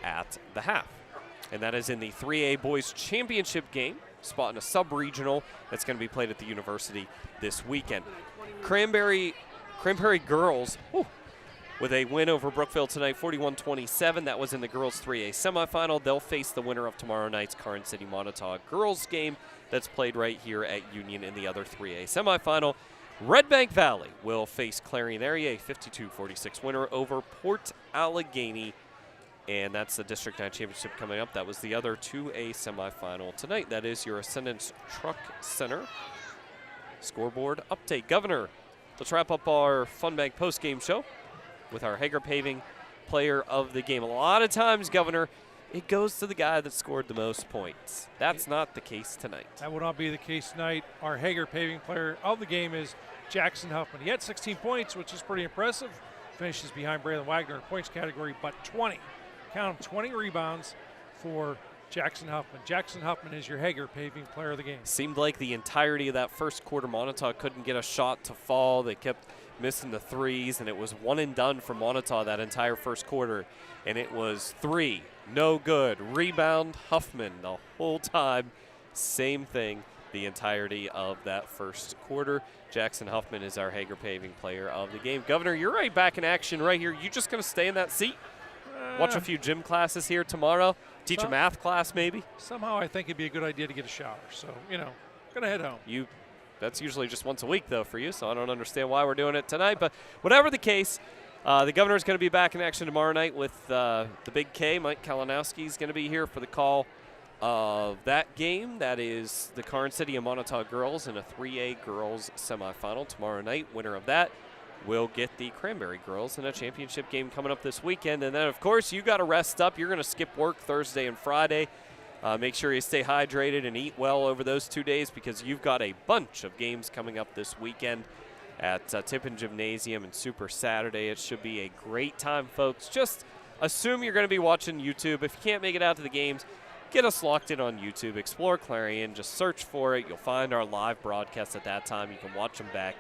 at the half. And that is in the 3A Boys Championship game, spot in a sub-regional that's going to be played at the university this weekend. Cranberry girls with a win over Brookville tonight, 41-27. That was in the girls 3A semifinal. They'll face the winner of tomorrow night's Karn City Moniteau girls game that's played right here at Union in the other 3A semifinal. Redbank Valley will face Clarion Area, a 52-46 winner over Port Allegheny. And that's the District 9 Championship coming up. That was the other 2A semifinal tonight. That is your Ascendance Truck Center scoreboard update. Governor, let's wrap up our FunBank postgame show with our Hager Paving player of the game. A lot of times, Governor, it goes to the guy that scored the most points. That's not the case tonight. That will not be the case tonight. Our Hager Paving player of the game is Jackson Huffman. He had 16 points, which is pretty impressive. Finishes behind Braylon Wagner in points category, but 20. Count them, 20 rebounds for Jackson Huffman. Jackson Huffman is your Hager Paving player of the game. Seemed like the entirety of that first quarter, Moniteau couldn't get a shot to fall. They kept missing the threes, and it was one and done for Moniteau that entire first quarter. And it was 3, no good. Rebound, Huffman the whole time. Same thing the entirety of that first quarter. Jackson Huffman is our Hager Paving player of the game. Governor, you're right back in action right here. You just going to stay in that seat? Watch a few gym classes here tomorrow. Teach a math class maybe. Somehow I think it'd be a good idea to get a shower. So, gonna head home. That's usually just once a week though for you, so I don't understand why we're doing it tonight. But whatever the case, the Governor's going to be back in action tomorrow night with the Big K. Mike Kalinowski is going to be here for the call of that game. That is the Karn City and Moniteau girls in a 3A girls semifinal tomorrow night. Winner of that will get the Cranberry girls in a championship game coming up this weekend. And then, of course, you got to rest up. You're going to skip work Thursday and Friday. Make sure you stay hydrated and eat well over those 2 days because you've got a bunch of games coming up this weekend at Tippin Gymnasium and Super Saturday. It should be a great time, folks. Just assume you're going to be watching YouTube. If you can't make it out to the games, get us locked in on YouTube. Explore Clarion. Just search for it. You'll find our live broadcast at that time. You can watch them back.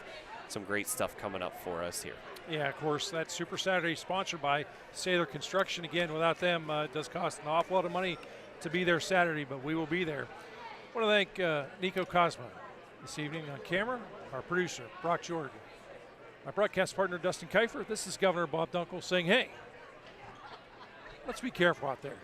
Some great stuff coming up for us here. Yeah, of course, that Super Saturday sponsored by Sailor Construction. Again, without them, it does cost an awful lot of money to be there Saturday, but we will be there. I want to thank Nico Cosmo this evening on camera, our producer, Brock Jordan, my broadcast partner, Dustin Kifer. This is Governor Bob Dunkle saying, hey, let's be careful out there.